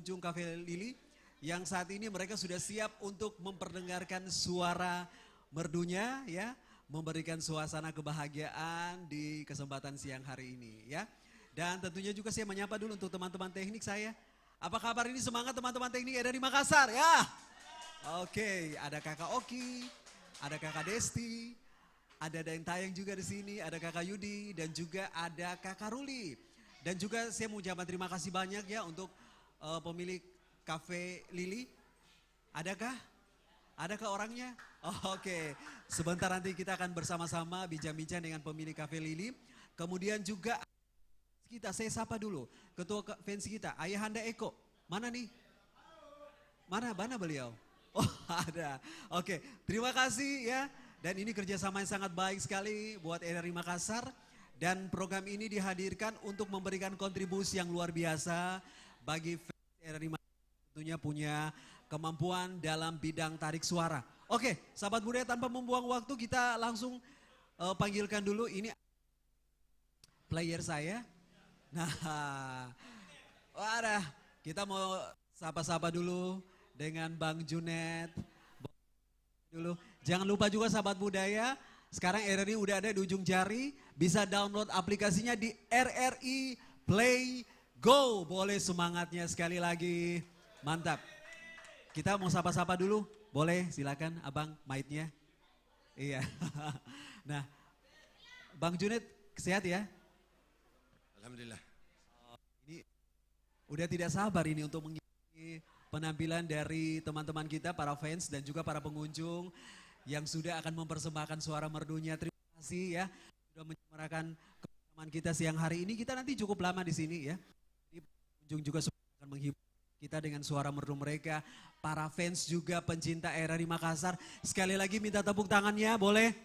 pengunjung Cafe Lili yang saat ini mereka sudah siap untuk memperdengarkan suara merdunya ya, memberikan suasana kebahagiaan di kesempatan siang hari ini ya. Dan tentunya juga saya menyapa dulu untuk teman-teman teknik saya. Apa kabar ini, semangat teman-teman teknik yang ada di Makassar ya? Oke, ada Kakak Oki, ada Kakak Desti, ada yang tayang juga di sini, ada Kakak Yudi dan juga ada Kakak Ruli. Dan juga saya mau ucapkan terima kasih banyak ya untuk pemilik Cafe Lili. Adakah? Adakah orangnya? Oh, oke, sebentar nanti kita akan bersama-sama bincang-bincang dengan pemilik Cafe Lili. Kemudian juga saya sapa dulu ketua fans kita, Ayahanda Eko. Mana nih? Mana beliau? Oh, ada. Oke, terima kasih ya. Dan ini kerjasama yang sangat baik sekali buat RRI Makassar. Dan program ini dihadirkan untuk memberikan kontribusi yang luar biasa bagi fans RRI Makassar, tentunya punya kemampuan dalam bidang tarik suara. Oke, sahabat budaya, tanpa membuang waktu kita langsung panggilkan dulu ini player saya. Nah, wadah, kita mau sapa-sapa dulu dengan Bang Junet dulu. Jangan lupa juga sahabat budaya, sekarang RRI udah ada di ujung jari, bisa download aplikasinya di RRI Play Go. Boleh semangatnya sekali lagi, mantap. Kita mau sapa-sapa dulu, boleh silakan abang maitnya. Iya, nah Bang Junet sehat ya? Alhamdulillah. Ini udah tidak sabar ini untuk mengikuti penampilan dari teman-teman kita, para fans dan juga para pengunjung yang sudah akan mempersembahkan suara merdunya. Terima kasih ya sudah menyemarakan kebersamaan kita siang hari ini. Kita nanti cukup lama di sini ya. Jadi pengunjung juga akan menghibur kita dengan suara merdu mereka. Para fans juga pencinta RRI Makassar. Sekali lagi minta tepuk tangannya, boleh?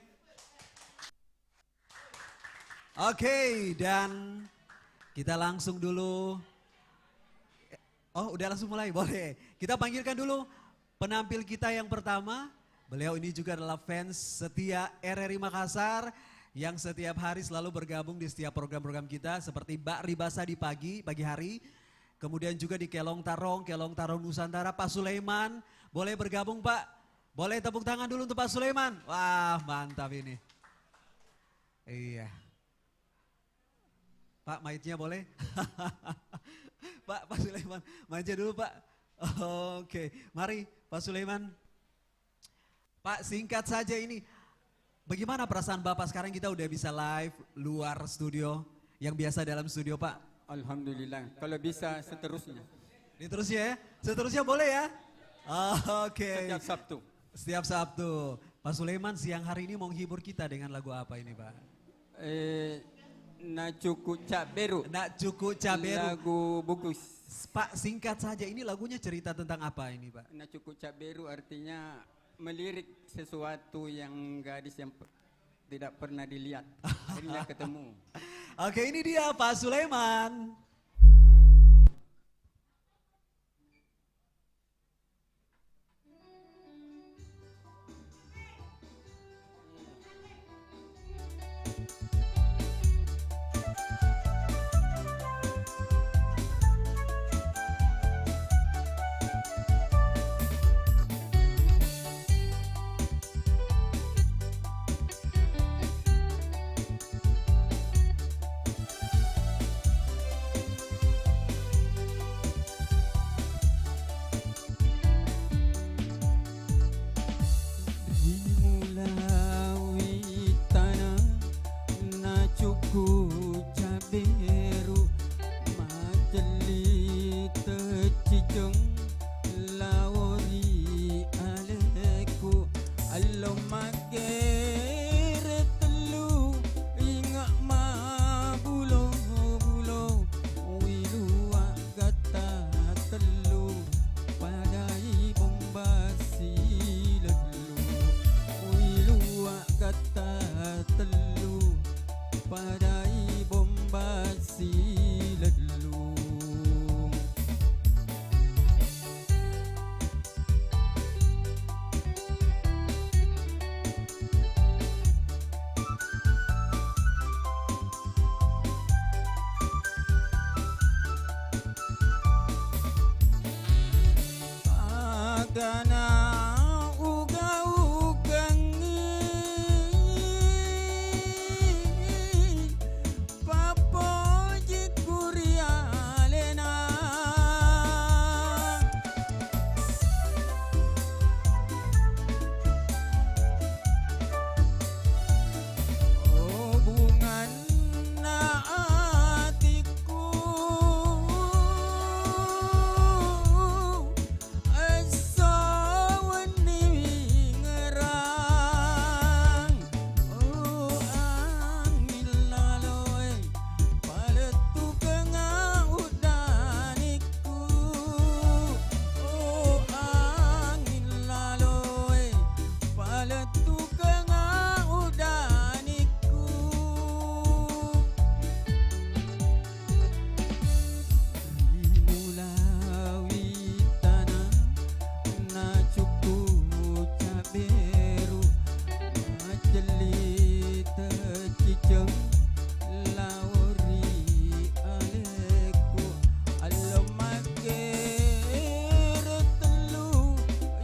Oke, dan kita langsung dulu. Oh, udah langsung mulai, boleh. Kita panggilkan dulu penampil kita yang pertama. Beliau ini juga adalah fans setia RRI Makassar yang setiap hari selalu bergabung di setiap program-program kita seperti Mbak Ribasa di pagi hari. Kemudian juga di Kelong Tarong Nusantara, Pak Sulaiman. Boleh bergabung Pak? Boleh tepuk tangan dulu untuk Pak Sulaiman. Wah, mantap ini. Iya. Pak, maitnya boleh? Pak Sulaiman, manja dulu Pak. Oke, mari Pak Sulaiman. Pak, singkat saja ini, bagaimana perasaan Bapak sekarang kita udah bisa live luar studio, yang biasa dalam studio Pak? Alhamdulillah, kalau bisa seterusnya. Ini terus ya, seterusnya boleh ya? Oke. Setiap Sabtu. Setiap Sabtu. Pak Sulaiman siang hari ini mau menghibur kita dengan lagu apa ini Pak? Nak cukup cak beru. Nak cukup cak beru. Lagu bagus. Pak, singkat saja, ini lagunya cerita tentang apa ini Pak? Nak cukup cak beru artinya melirik sesuatu yang gadis yang tidak pernah dilihat. Akhirnya ketemu. Oke, ini dia Pak Sulaiman. gana uga-ugangi papoji kurialena hubungan na atiku asawan ni ngerang angin laloy paletu kenga udaniku angin laloy paletu kenga udaniku mulawi tanah na cuku caberu majeli terciceng lauri aleku alamake retelu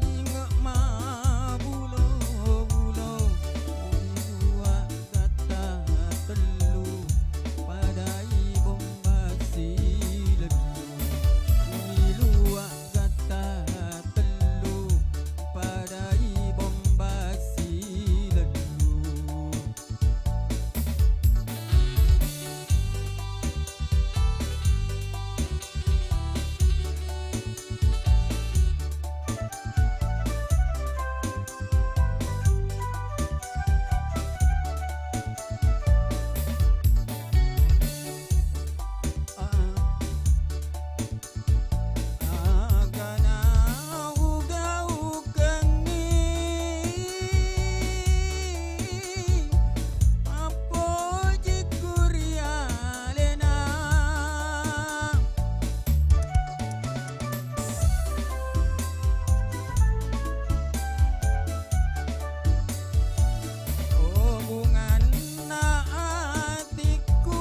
ingat mabulo bulo dua kata telu padai bombasi lelu milua kata telu padai bombasi lelu agana uga-ugangi apoji kurialena hubungan na atiku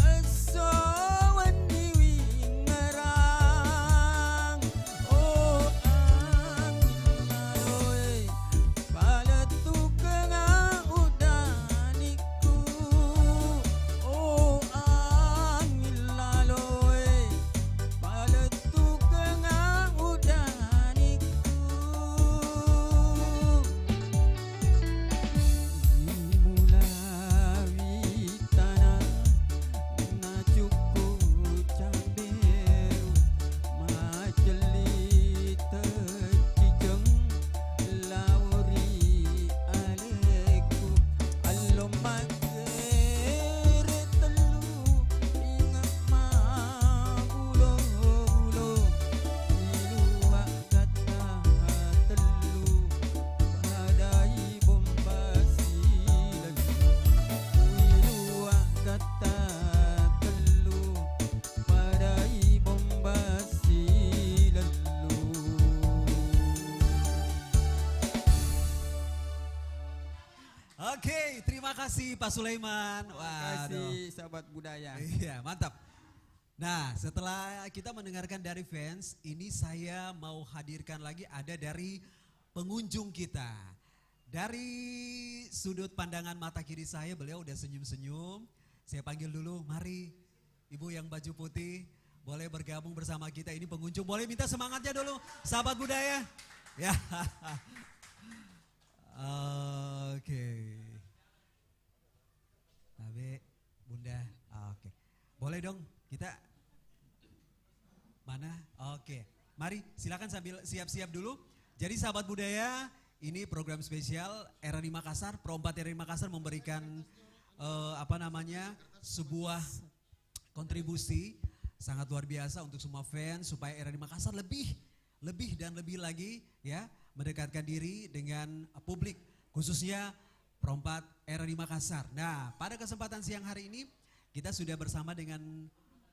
asawan diwi ngerang angin laloy paletu kenga udaniku angin laloy paletu kenga udaniku mulawi tanah na cuku caberu majeli terciceng lauri aleku alomake retelu ingat mabulo bulo milua kata telu padai bombasi lelu milua kata telu padai bombasi lelu. Oke, terima kasih Pak Sulaiman. Terima Waduh. kasih sahabat budaya. Iya, mantap. Nah, setelah kita mendengarkan dari fans, ini saya mau hadirkan lagi ada dari pengunjung kita. Dari sudut pandangan mata kiri saya, beliau udah senyum-senyum. Saya panggil dulu, mari Ibu yang baju putih boleh bergabung bersama kita. Ini pengunjung, boleh minta semangatnya dulu, sahabat budaya. Ya. Oke. Babe, Bunda, oke. Boleh dong kita, mana? Oke, mari silakan sambil siap-siap dulu. Jadi sahabat budaya, ini program spesial RRI Makassar, Pro 4 RRI Makassar memberikan sebuah kontribusi sangat luar biasa untuk semua fans supaya RRI Makassar lebih dan lebih lagi ya mendekatkan diri dengan publik, khususnya Pro 4 RRI Makassar. Nah, pada kesempatan siang hari ini kita sudah bersama dengan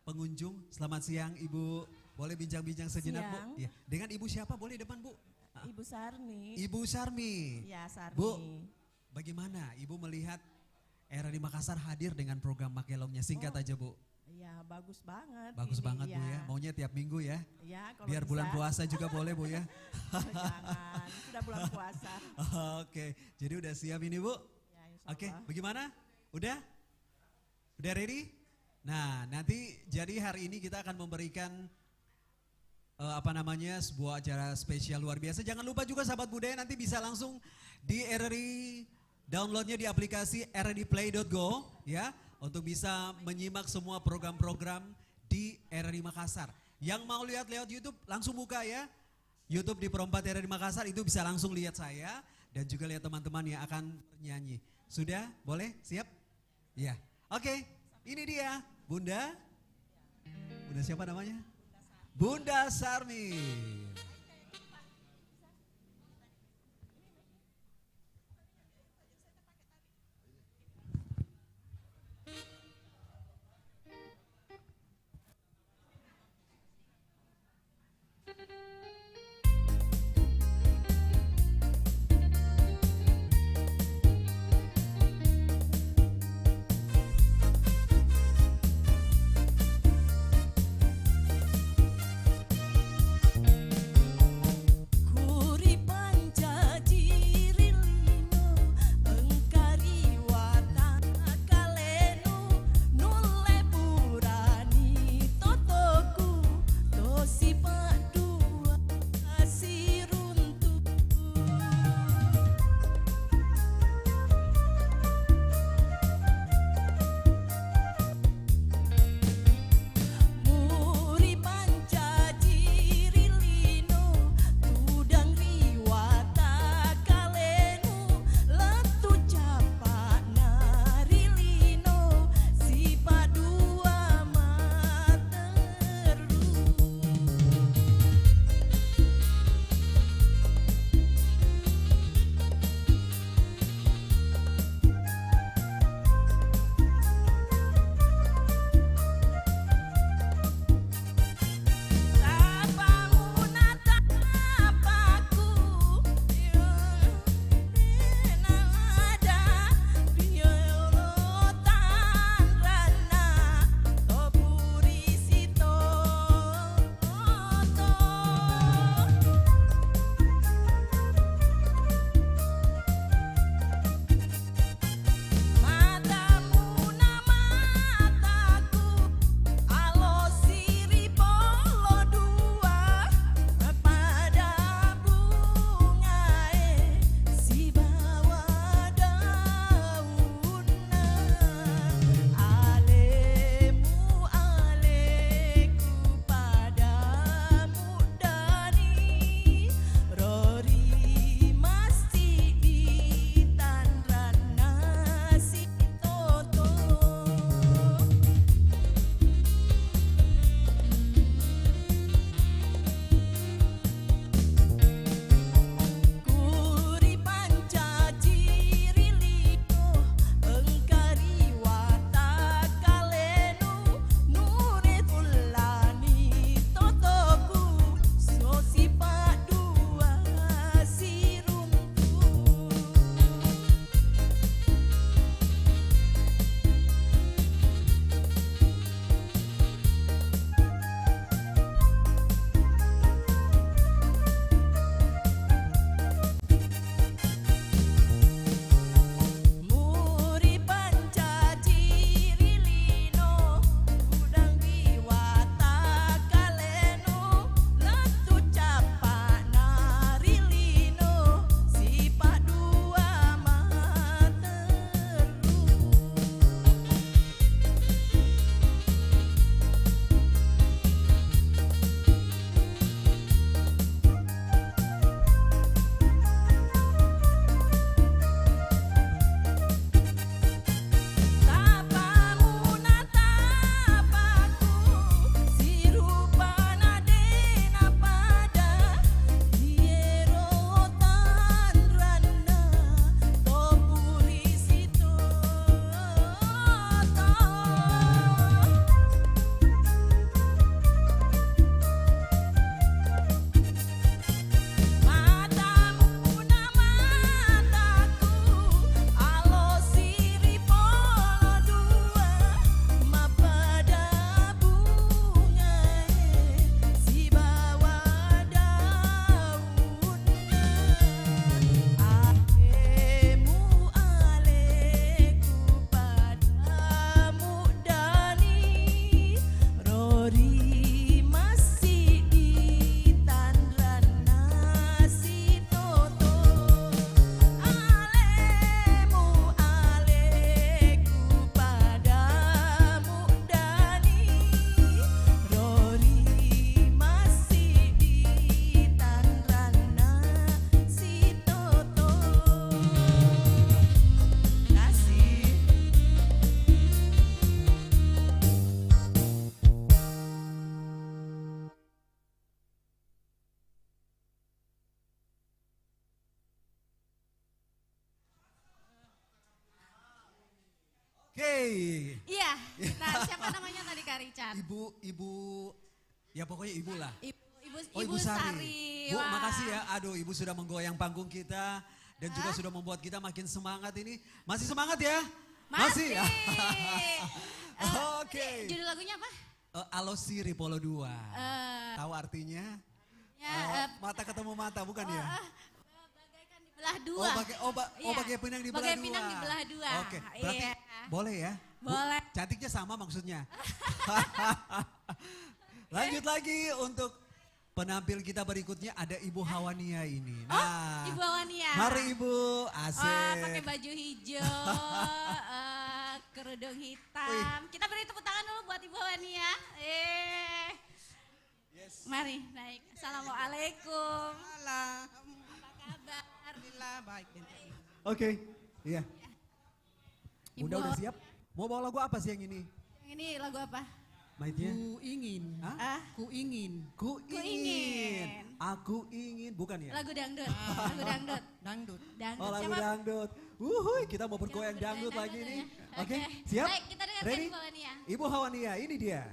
pengunjung. Selamat siang Ibu, boleh bincang-bincang sejenak Bu? Ya. Dengan Ibu siapa boleh depan Bu? Ibu Sarmi. Ibu Sarmi. Ya, Sarmi. Bu, bagaimana Ibu melihat RRI Makassar hadir dengan program Makelongnya? Singkat aja Bu. Ya, Ya bagus banget. Bagus ini, banget Bu ya, maunya tiap minggu ya. Ya, kalau Biar bisa. bulan puasa juga boleh Bu ya. Jangan, sudah bulan puasa. Oke, jadi udah siap ini Bu? Ya, insya Oke, Allah. bagaimana? Udah? Udah ready? Nah, nanti jadi hari ini kita akan memberikan sebuah acara spesial luar biasa. Jangan lupa juga sahabat budaya nanti bisa langsung di RRI, downloadnya di aplikasi rriplay.go ya, untuk bisa menyimak semua program-program di RRI Makassar. Yang mau lihat lewat YouTube langsung buka ya, YouTube di Perempat RRI Makassar, itu bisa langsung lihat saya dan juga lihat teman-teman yang akan bernyanyi. Sudah? Boleh? Siap? Ya. Oke, ini dia Bunda. Bunda siapa namanya? Bunda Sarmi. Oke. Iya. Nah, siapa namanya tadi Kak Richard? Ibu, ya pokoknya ibu lah. Ibu Sari. Bu, Wah. makasih ya. Aduh, ibu sudah menggoyang panggung kita dan juga sudah membuat kita makin semangat ini. Masih semangat ya? Masih. Oke. Judul lagunya apa? Alosi Ripolo 2. Tahu artinya? Ya, Mata ketemu mata, bukan ya? bagaikan dibelah dua. Bagai pinang dibelah Bagai dua. pinang dibelah dua. Oke, berarti Iya. boleh ya? Bu, Boleh. cantiknya sama maksudnya. Lanjut lagi untuk penampil kita berikutnya ada Ibu Hawania ini. Nah, Ibu Hawania. mari Ibu, asik. Wah, pakai baju hijau, kerudung hitam. Kita beri tepuk tangan dulu buat Ibu Hawania. Mari naik. Assalamualaikum. Salam. Apa kabar? Alhamdulillah baik. Oke, iya. Ibu. Udah siap? Mau bawa lagu apa sih yang ini? Yang ini lagu apa? Maitnya? Ku ingin. Hah? Ku ingin. Ku ingin. Aku ingin, bukan ya? Lagu dangdut. Lagu dangdut. Dangdut. Dangdut. Oh, lagu Siapa? dangdut. Wuhui, kita mau bergoyang Siapa dangdut bergoyang lagi nih. dangdut ya? Oke, Oke. siap? Baik, kita dengarkan Ready? Ibu Hawania. Ibu Hawania, ini dia.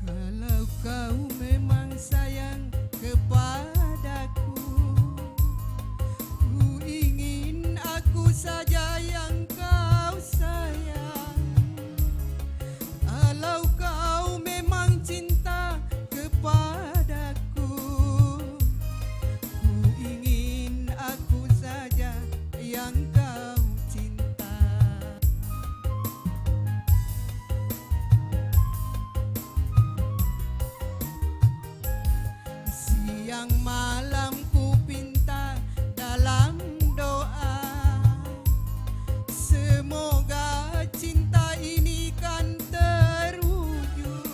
Kalau kau memang sayang kepadaku, ku ingin aku saja yang kau sayang. Kalau kau memang cinta kepadaku, ku ingin aku saja yang kau cinta. Siang malam ku pinta dalam doa, semoga cinta ini kan terwujud.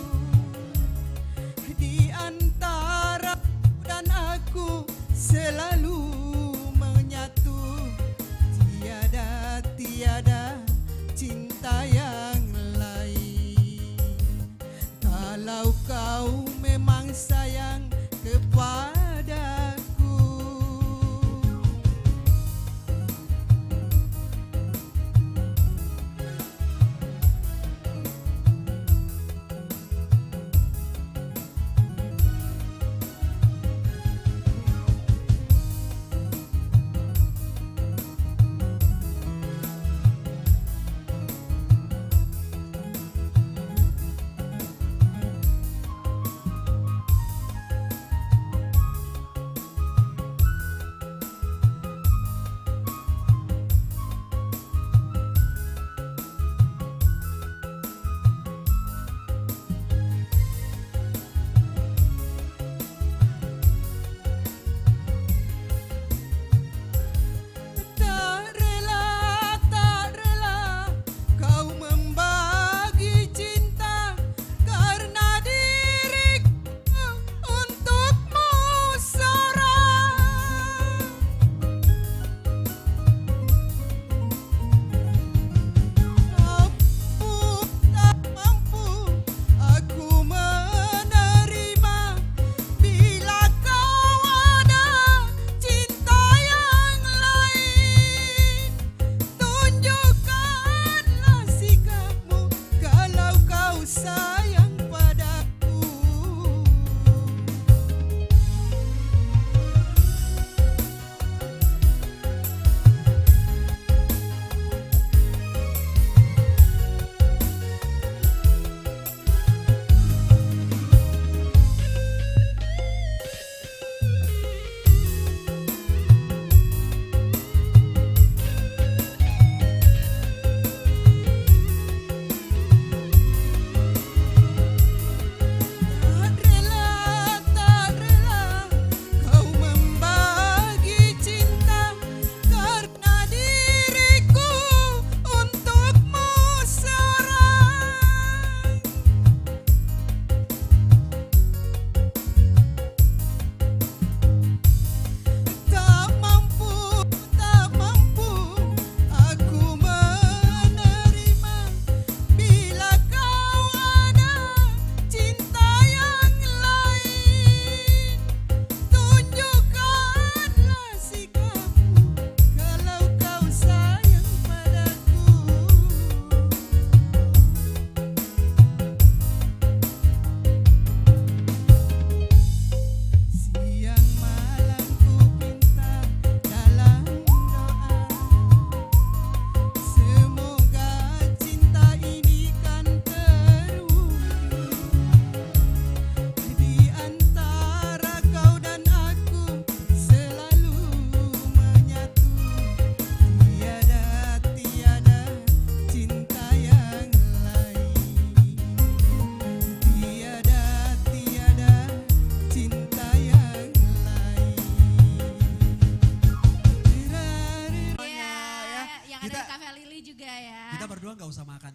Di antara dan aku selalu menyatu, tiada cinta yang lain. Kalau kau memang sayang kepada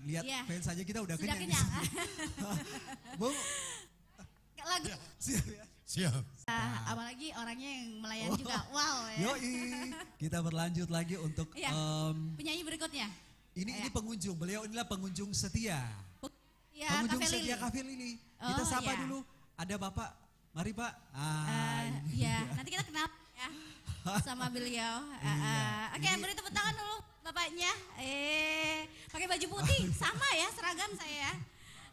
lihat Iya. fans saja kita udah Sudah kenyang. kenyang. Bung, Lagu siap ya? Siap. apalagi orangnya yang melayani juga. Wow ya. Yoi, kita berlanjut lagi untuk Iya. Penyanyi berikutnya. ini Iya. pengunjung. Beliau inilah pengunjung setia. Ya, pengunjung Cafe setia Lili. Cafe Lili. Oh, Kita sapa iya. dulu. Ada Bapak. Mari Pak. Ini Ya, dia. nanti kita kenal ya sama beliau. Iya, Oke, beri tepuk tangan dulu bapaknya. Pakai baju putih, sama ya seragam saya.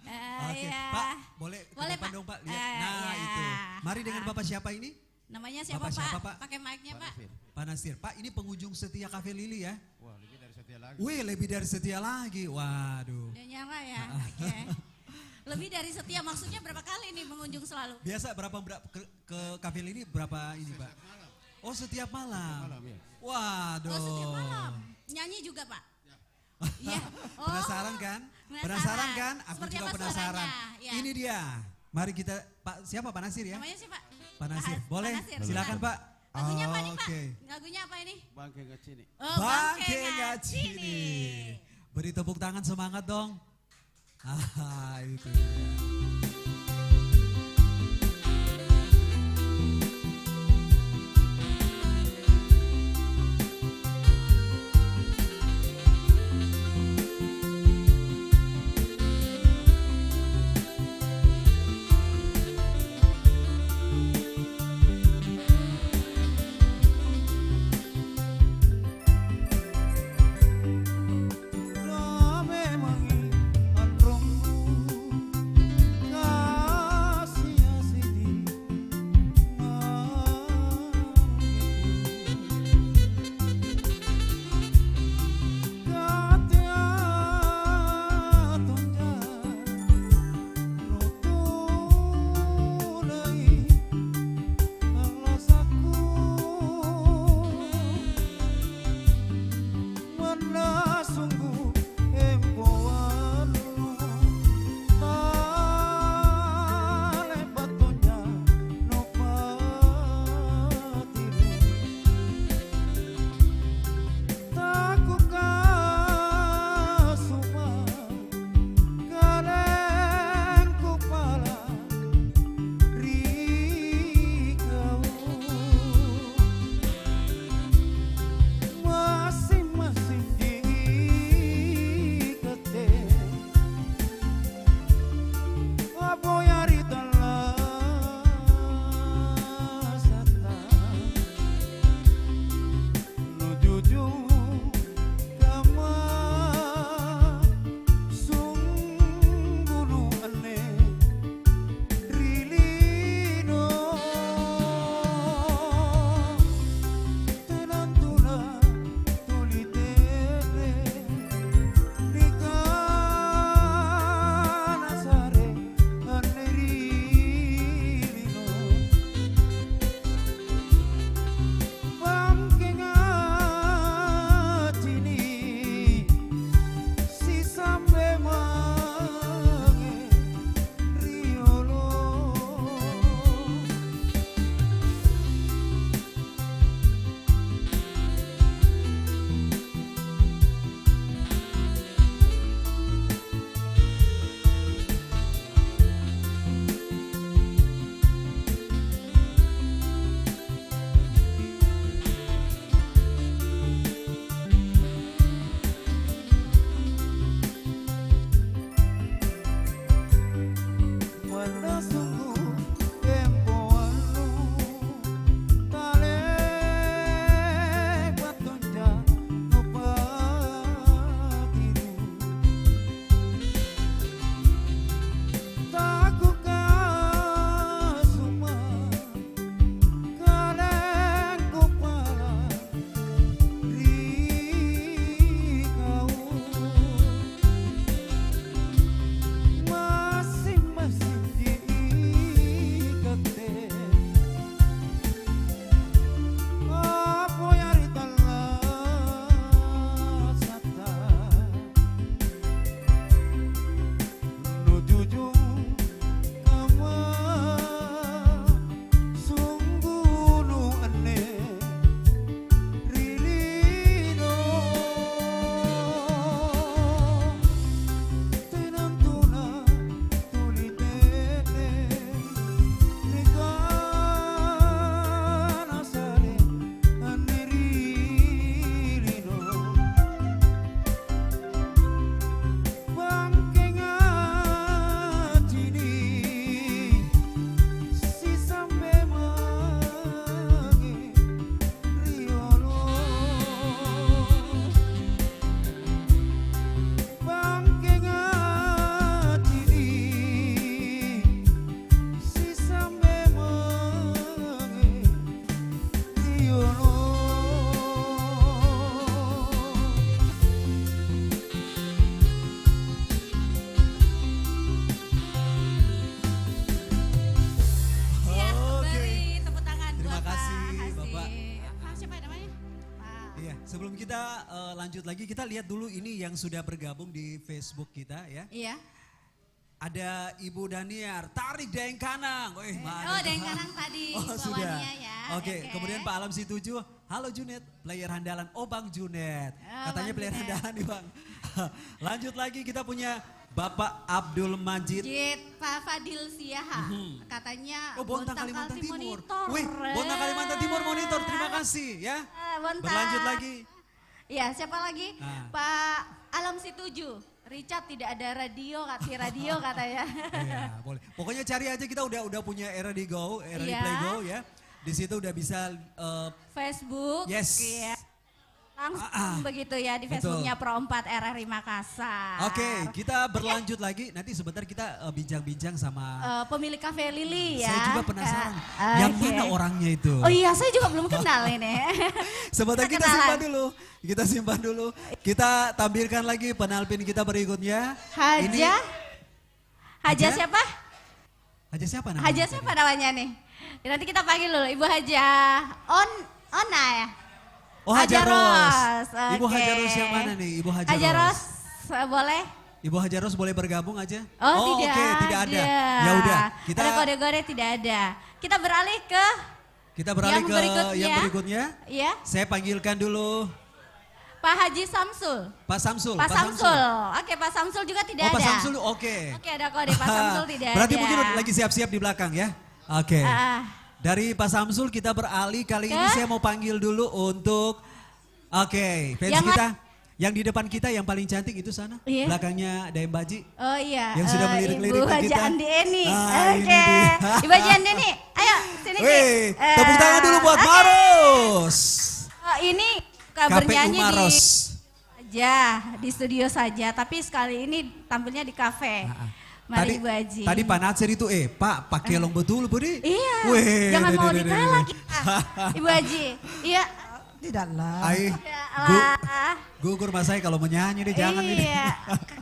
Oke, Iya. Pak, boleh ke Boleh, depan Pak. dong Pak. Lihat. Eh, Nah iya. itu. Mari dengan Bapak siapa ini? Namanya siapa, Bapak Pak? siapa, Pak? Pakai mic-nya, Pak. Pak Nasir. Pak, ini pengunjung setia Cafe Lili ya? Wah, lebih dari setia lagi. Wih, lebih dari setia lagi. Waduh. Dia nyala ya. Oke. Lebih dari setia maksudnya berapa kali nih mengunjung selalu? Biasa ke Cafe Lili berapa ini Pak? Oh, setiap malam. Malam ya. Waduh. Oh, setiap malam. Nyanyi juga, Pak? Iya. Oh, Penasaran kan? penasaran. Penasaran kan? Aku Seperti juga apa penasaran. suaranya? Ya. Ini dia. Mari kita, Pak, siapa Pak Nasir ya? Namanya sih, Pak? Pak Nasir. Boleh? Pak Nasir, Silakan Pak. Lagunya apa nih, Pak? Oke. Lagunya apa ini? Bangke nggak sini. Oh, Bangke Ngacini. Beri tepuk tangan semangat dong. Itu. Rame mangi androngmu sebelum kita lanjut lagi, kita lihat dulu ini yang sudah bergabung di Facebook kita ya. Iya. Ada Ibu Daniar, tarik Daeng Kanang. Oh, Daeng Kanang tadi Oh, sudah. bawaannya ya. Oke, kemudian Pak Alam Situju, halo Junet, player handalan. Oh Bang Junet, Oh, katanya Bang player Junet. handalan nih Bang. Lanjut lagi kita punya Bapak Abdul Majid. Pak Fadil Siaha, katanya Oh Bontang Kalimantan Timur. Monitor. Wih, Bontang Kalimantan Timur monitor, terima kasih ya. Bontang. Berlanjut lagi. Iya, siapa lagi? Nah. Pak Alam Situju. Richard tidak ada radio, radio katanya. Iya, boleh. Pokoknya cari aja, kita udah punya era di Go, era di Iya. Play Go ya. Di situ udah bisa Facebook. Yes. Iya. Langsung begitu ya di Betul. Facebooknya Pro 4 RRI Makassar. Oke, kita berlanjut lagi. Nanti sebentar kita bincang-bincang sama Pemilik Cafe Lili ya. saya juga penasaran. Oke. Yang mana orangnya itu? Oh iya, saya juga belum kenal ini. Sebentar kita Perkenalan. simpan dulu. Kita simpan dulu. Kita tampilkan lagi penalpin kita berikutnya. Haja Haja? siapa? Haja siapa namanya? Haja siapa namanya nih? Nanti kita panggil dulu Ibu Haja Ona ya. Oh Haja Ros. Ibu oke. Haja Ros yang mana nih? Ibu Haja, Haja Ros, boleh? Ibu Haja Ros boleh bergabung aja? Oh, tidak oke, tidak ada. Ya udah, kita Ada kode-kode tidak ada. Kita beralih ke beralih yang ke berikutnya. yang berikutnya. ya Saya panggilkan dulu Pak Haji Samsul. Pak Samsul. Pak Samsul. Oke, Pak Samsul juga tidak Oh Pak ada. Samsul, oke. Oke, ada kode Pak Samsul tidak Berarti ada. mungkin lagi siap-siap di belakang ya. Oke. Dari Pak Samsul kita beralih kali ini Ke? saya mau panggil dulu untuk fans Yang kita yang di depan kita yang paling cantik itu sana. Iya. Belakangnya Daeng Baji. Oh iya. Yang sudah melirik-lirik Ibu ke Haji kita. Andi Eni. Ah, ini Oke. dia. Ibu Haji Andi Eni. Ayo sini Ki. Wih, tepuk tangan dulu buat oke. Maros. Ini KPU bernyanyi Maros. di studio saja, tapi sekali ini tampilnya di kafe. Mari Ibu Haji. Tadi Pak Natsir itu Pak pakai long betul Budi. Iya. Wih, Jangan mau deh. ditolak kita. Ibu Haji. Iya. Tidaklah. Ai, Ya, gugur mas saya kalau menyanyi deh jangan ini. Iya.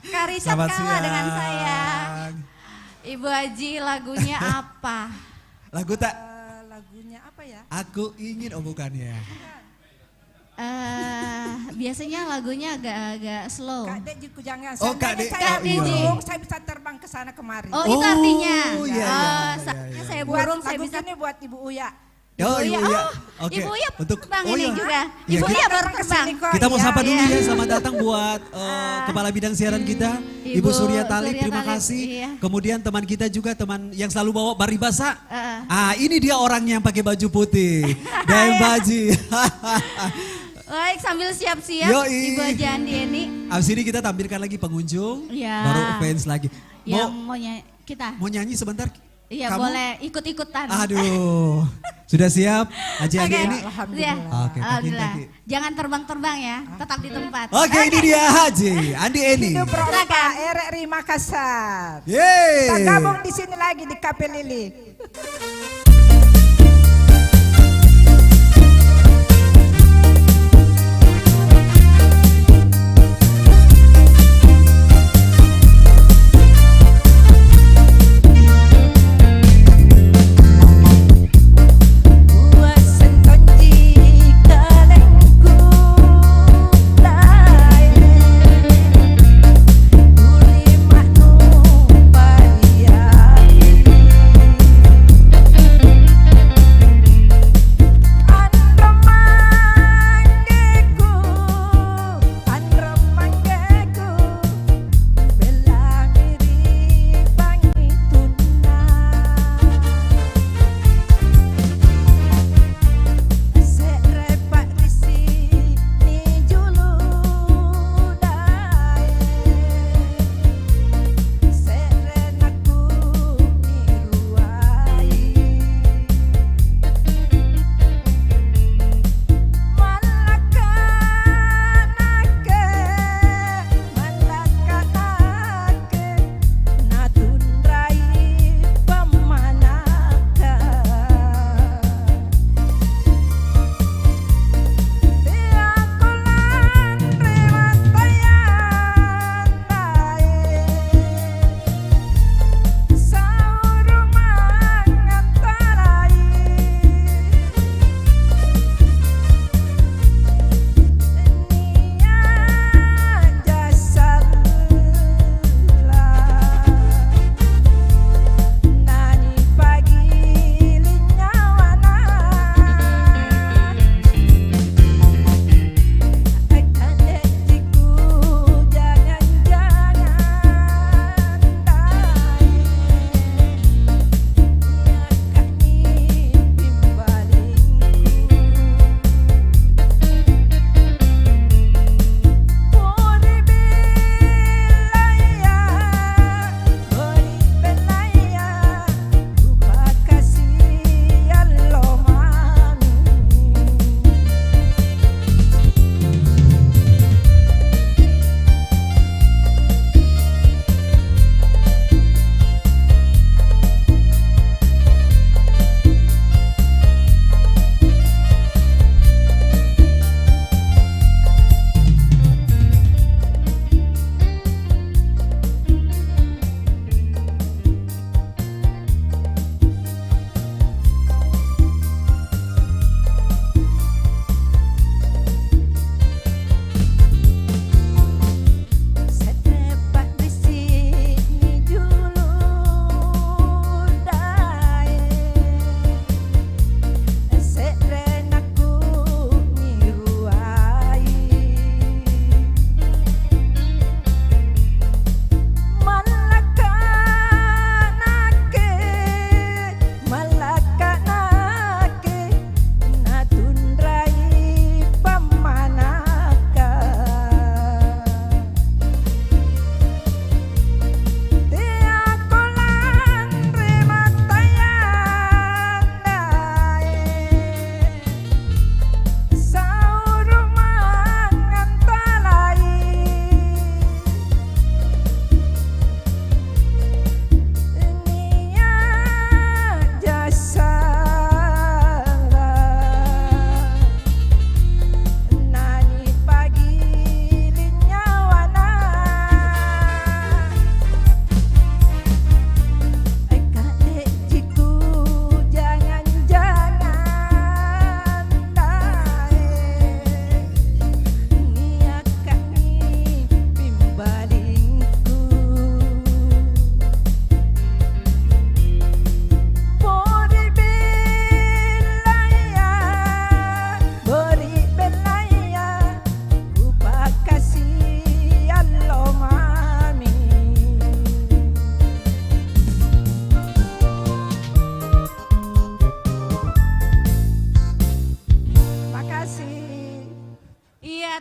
Kak Richard Selamat kalah dengan siang. saya. Ibu Haji lagunya apa? Lagu tak? Lagunya apa ya? Aku ingin, oh bukan ya. Biasanya lagunya agak-agak slow. Kak Dek Jiku jangan. Oh, Kak Seandainya Dek. saya Oh, iya. burung, saya bisa terbang ke sana kemari. Oh, itu artinya. Oh, iya, Saatnya saya buat burung, saya lagu bisa. ini buat Ibu Uya. Oh, Ibu Ibu Uya. ya. Oh, Ibu Uya terbang oh, ini iya. juga. Iya, Ibu kita- Uya baru Terbang ke terbang. sini kok. Kita mau Iya, sapa dulu iya. ya, selamat datang buat Kepala Bidang Siaran kita, Ibu Ibu Surya Talib, Surya terima Talib, kasih. iya. Kemudian teman kita juga, teman yang selalu bawa baribasa. Heeh. Ini dia orangnya yang pakai baju putih, Daeng Baji. Baik, sambil siap-siap Yoi. Ibu Haji Andi Eni Abis ini kita tampilkan lagi pengunjung, Iya. baru fans lagi. yang mau kita. Mau nyanyi sebentar? Iya, Kamu? boleh ikut-ikutan. Aduh, sudah siap Haji Andi Oke. ini? Iya. Oke, Alhamdulillah. kaki. Jangan terbang-terbang ya, tetap di tempat. Oke, ini dia Haji Andi Eni. Hidup Pro Silakan. RRI Makassar. Yeay. Kita gabung di sini lagi di Cafe Lili. Buat sentonji kalengku uli maknu payah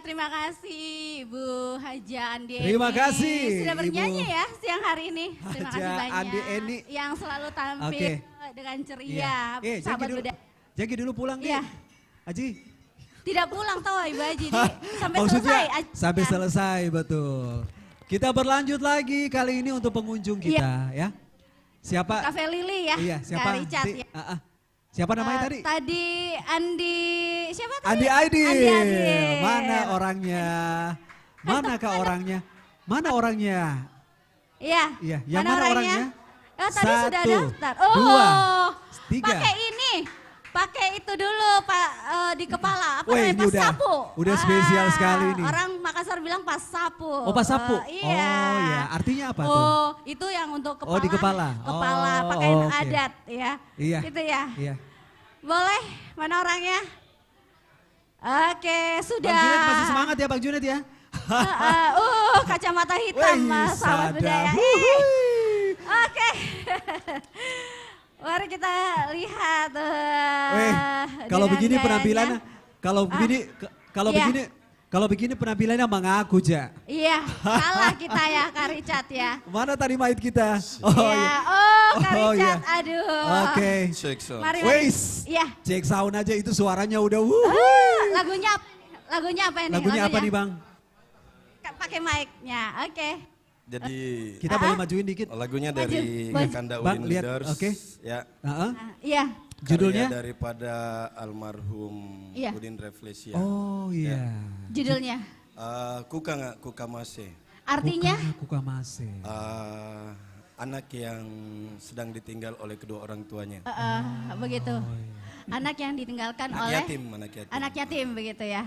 terima kasih Bu Haja Andi Eni. Terima kasih, Sudah bernyanyi Ibu ya siang hari ini. Terima Haja kasih banyak. Andi Eni. Yang selalu tampil Oke. dengan ceria. Iya. Sahabat Jaki dulu. muda. Jaki dulu pulang nih. Iya. Aji. Tidak pulang tahu Ibu Haji nih. Sampai Maksudnya selesai. sampai selesai, betul. Kita berlanjut lagi kali ini untuk pengunjung kita ya. Siapa? Cafe Lili ya. Iya, siapa? Kak Richard Nanti, ya. Siapa namanya tadi? Tadi Andi, siapa tadi? Andi Aidil. Andi Aidil. Mana orangnya? Manakah orangnya? Mana orangnya? Iya. Iya, yang mana orangnya? Oh, tadi sudah Satu, daftar. Oh, dua, tiga. pakai ini. Pakai itu dulu Pak di kepala. Apa Wah, namanya? ini Pas udah- sapu. udah spesial sekali nih. Orang Makassar bilang pas sapu. Oh, pas sapu. Iya. Oh, ya. Artinya apa tuh? Oh, itu yang untuk kepala. Oh, di kepala. Kepala, Oh, pakaian oke. adat ya. Iya. Itu ya. Iya. Boleh, mana orangnya? Oke, sudah. Bang Junet masih semangat ya Bang Junet ya? Kacamata hitam Wih, Mas sahabat sadap. budaya. Wuhui. Oke. Mari kita lihat. Weh, kalau dengan begini gayanya. penampilannya, Iya. kalau begini penampilannya mengaku ja. Iya, kalah kita ya Kak Richard ya. Mana tadi mait kita? Iya. Oh, Kak Oh, Richard, iya. aduh. Oke. Mari, mari. Wes, Iya. cek sound aja itu suaranya udah Lagunya apa ini? Lagunya apa nih Bang? Pakai mic-nya, oke. Jadi Kita boleh majuin dikit. lagunya Maju. dari Maju. Kanda Bang, Udin lihat, Leaders. oke. Ya. Heeh. Iya. Judulnya? Karya daripada almarhum Iya. Udin Reflesia. Oh iya. Judulnya. Kuka Mase. Artinya? Kuka Mase. Anak yang sedang ditinggal oleh kedua orang tuanya. Begitu. Anak yang ditinggalkan Anak oleh yatim, anak yatim. anak yatim begitu ya.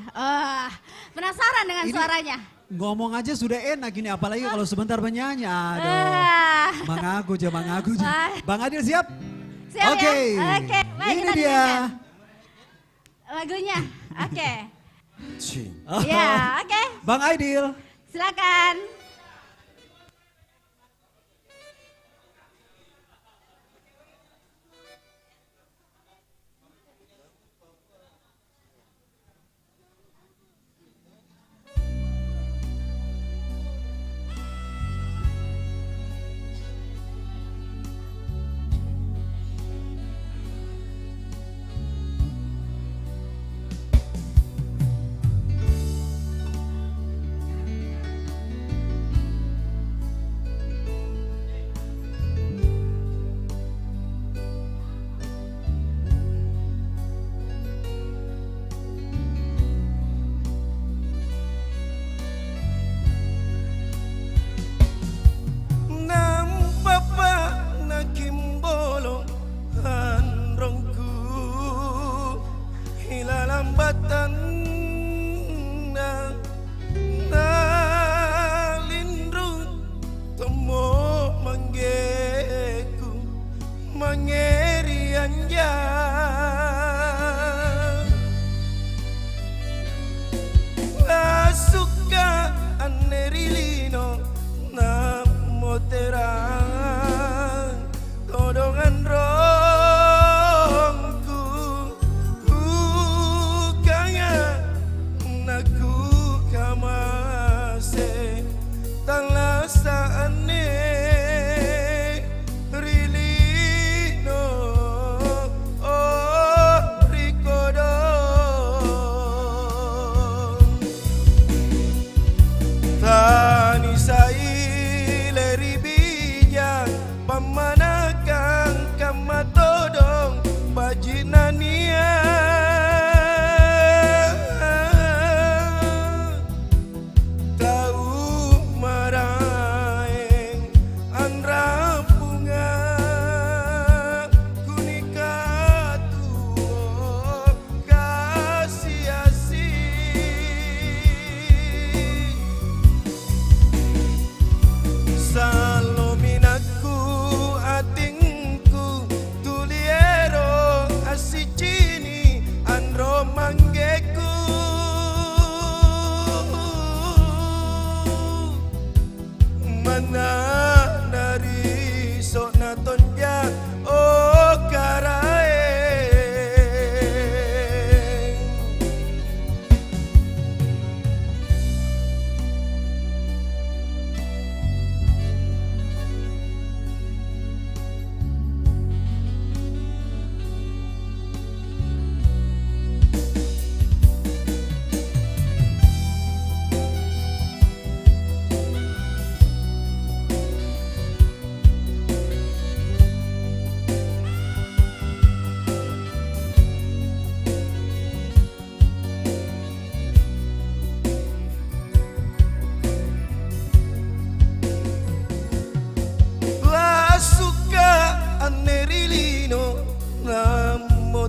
Penasaran dengan Ini- suaranya. Ngomong aja sudah enak ini apalagi kalau sebentar menyanyi. Aduh. Ah. Mengaku aja. Wah. Bang Adil siap? Siap Oke. ya? Oke, baik, Ini kita dia. dengarkan. Lagunya, oke. Cing. Ya, oke. Bang Aidil. Silakan.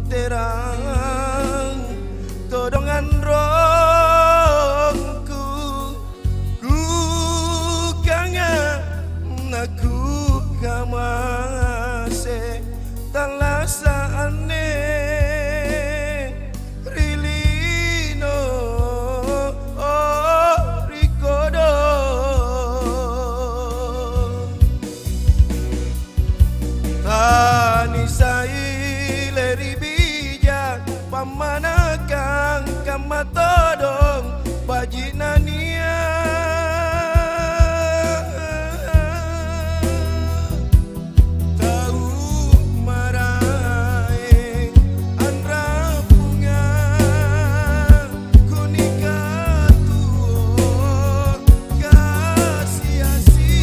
terang todongan rongku ku kangen aku kamase talasaane rilino rikodo tani sai leri bijak pamanakang kamatodong bajinania tahu marai andra bunga kunika tuo kasiasi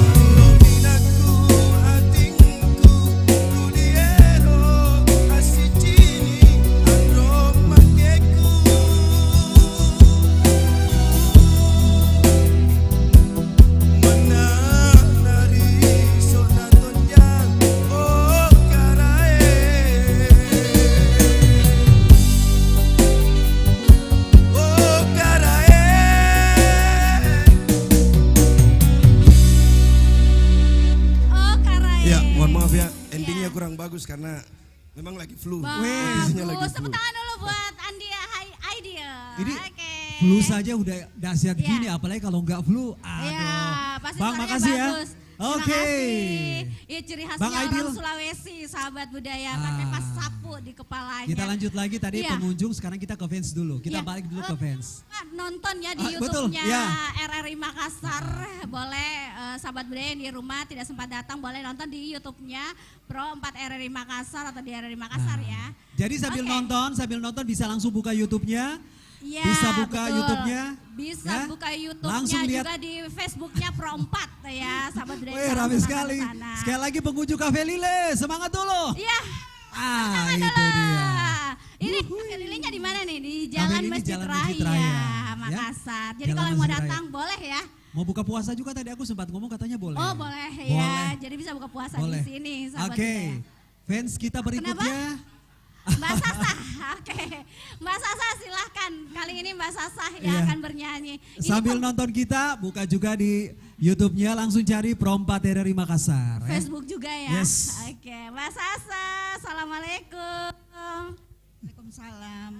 Salobinaku atingku kuliero asicini andro makeku menari sona tonjang oh karae oh karae. Oh, Karae. Ya, mohon maaf ya, endingnya kurang bagus karena memang lagi flu. Kondisinya lagi Bagus, flu. tepuk tangan dulu buat Andia Idea. Ini Oke. flu saja udah dahsyat Iya. gini, apalagi kalau nggak flu. Aduh. Ya, pasti Bang, suaranya makasih ya. bagus. Terima Oke. kasih. Ya, ciri khasnya Bang Aidil. orang Sulawesi, sahabat budaya, pakai pas sapu di kepalanya. Kita lanjut lagi tadi Iya. pengunjung, sekarang kita ke fans dulu. Kita Iya. balik dulu ke fans. Nonton ya di Betul, YouTube-nya ya. RRI Makassar. Boleh sahabat budaya yang di rumah tidak sempat datang, boleh nonton di YouTube-nya Pro 4 RRI Makassar atau di RRI Makassar ya. Jadi sambil Oke. nonton bisa langsung buka YouTube-nya. Iya, Bisa buka betul. YouTube-nya, Bisa ya. buka YouTube-nya Langsung lihat. juga di Facebook-nya Pro 4 ya, sahabat budaya. Wih, jangan rame kemana-mana sekali. sana. Sekali lagi pengunjung Cafe Lile, semangat dulu. Iya. Ah, Sama itu dulu. dia. Ini Cafe Lilenya di mana nih? Di Cafe Jalan Lili, Masjid Jalan Raya, Masjid Raya, ya. Makassar. Jadi Jalan kalau yang mau Masjid Raya. datang boleh ya. Mau buka puasa juga tadi aku sempat ngomong katanya boleh. Oh boleh ya, Boleh. jadi bisa buka puasa Boleh. di sini sahabat Oke, budaya. fans kita berikutnya. Mbak Sasa, oke. Mbak Sasa silahkan, kali ini Mbak Sasa yang Iya. akan bernyanyi. Ini Sambil nonton kita, buka juga di YouTube-nya, langsung cari Pro 4 RRI Makassar. ya. Facebook juga ya. Yes. Oke, Mbak Sasa, assalamualaikum. Waalaikumsalam.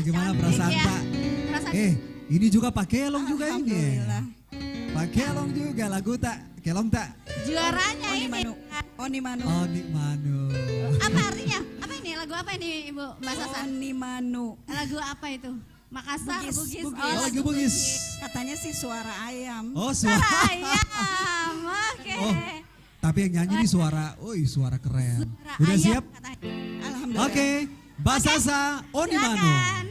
Gimana perasaan Iya. Pak? Perasaan Ini juga Pak Kelong juga ini. Alhamdulillah. Pak Kelong juga lagu tak? Kelong tak? juaranya Oni ini. Manu. Oni Manu. Oh Manu. Apa artinya? Apa ini? Lagu apa ini Ibu Mbak Sasa? Oni Manu. Lagu apa itu? Makassar, Bugis, Bugis. Bugis. Oh lagi bugis. Katanya sih suara ayam. Oh suara. Ayam, oke. Oh, tapi yang nyanyi ini suara keren. Suara Udah ayam siap? katanya. Alhamdulillah. Oke, Mbak Sasa, Oni Manu. Silakan.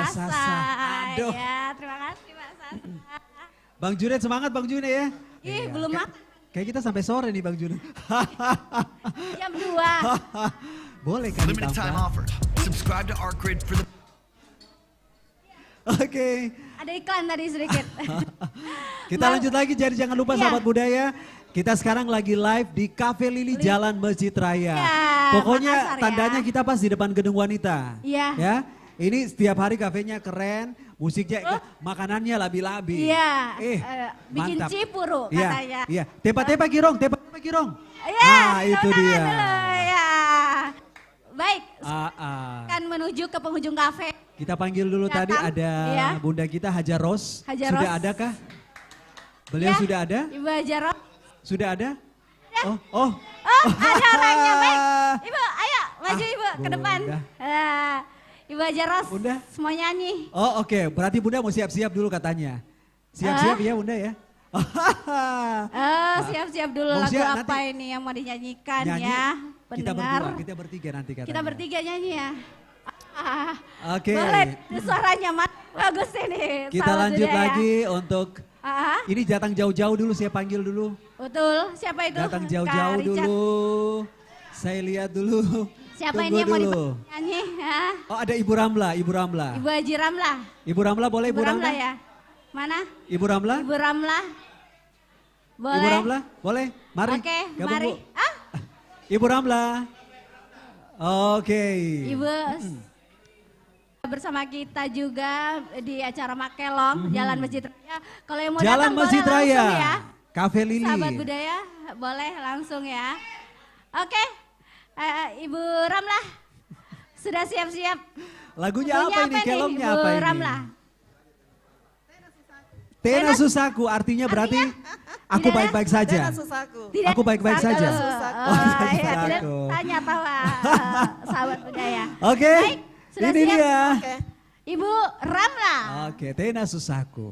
Sasa. Aduh. Ya, terima kasih Mbak Sasa. Bang Junet semangat Bang Junet ya. Ih, belum makan. Kayak kita sampai sore nih Bang Junet. Jam 2. Boleh kan Limited time ditambah? offer. Subscribe to ArtGrid for the Oke. Ada iklan tadi sedikit. Kita lanjut lagi, jadi jangan lupa Iya. sahabat budaya. Kita sekarang lagi live di Cafe Lili Jalan Masjid Raya. Ya, Pokoknya Makassar ya. tandanya kita pas di depan gedung wanita. Iya. Ya. Ini setiap hari kafenya keren, musiknya, makanannya labi-labi. Iya, bikin mantap. cipuru Iya, katanya. iya. Tepa-tepa girong, tepa-tepa girong. Iya, Ah, itu tepuk dia. tangan dulu, ya. Baik, Ah. akan menuju ke penghujung kafe. Kita panggil dulu Datang, tadi ada iya. Bunda kita Hajar Ros. Hajar Sudah Ros. adakah? Beliau Ya, sudah ada? Ibu Hajarot. Sudah ada? Oh, Oh, ada orangnya, baik. Ibu, ayo maju Ibu ke depan. Bunda. Ibu Hajarot, Bunda. semua nyanyi. Oh, oke. Berarti Bunda mau siap-siap dulu katanya. Siap-siap ya Bunda ya. Siap-siap dulu Mau lagu siap, apa nanti ini yang mau dinyanyikan Nyanyi. ya, Kita pendengar. berdua, kita bertiga nanti katanya. Kita bertiga nyanyi ya. Oke. Boleh, suaranya bagus ini. Kita sahabat lanjut budaya. lagi untuk Ah, ini datang jauh-jauh dulu, saya panggil dulu. betul, siapa itu? Datang Kak jauh-jauh Richard. dulu. Saya lihat dulu. Siapa Tunggu ini yang mau dulu. nyanyi? Ya. Oh, ada Ibu Ramla, Ibu Ramla. Ibu Haji Ramlah. Ibu Ramla boleh Ibu Ibu Ramla? Ramlah ya. Mana? Ibu Ramla? Ibu Ramlah. Boleh. Ibu Ramla? Boleh? Mari. Oke, gabung, mari. Bu. Ibu Ramla. Oke. Ibu bersama kita juga di acara Makelong, Jalan Masjid Raya. Kalau yang mau Mhm. Jalan datang Masjid boleh Raya. langsung ya. Cafe Lili. Sahabat budaya boleh langsung ya. Oke, Ibu Ramlah sudah siap-siap. Lagunya apa ini? Kelongnya Ibu apa ini? Ramlah? Tena Susaku artinya berarti aku Tidak ada? baik-baik saja. Tidak Aku baik-baik satu. saja. Oh, Oh, iya, tidak satu. tanya tahu sahabat budaya. Oke. Baik, sudah Ini siap? dia. Ibu Ramlah. Oke, Tena Susaku.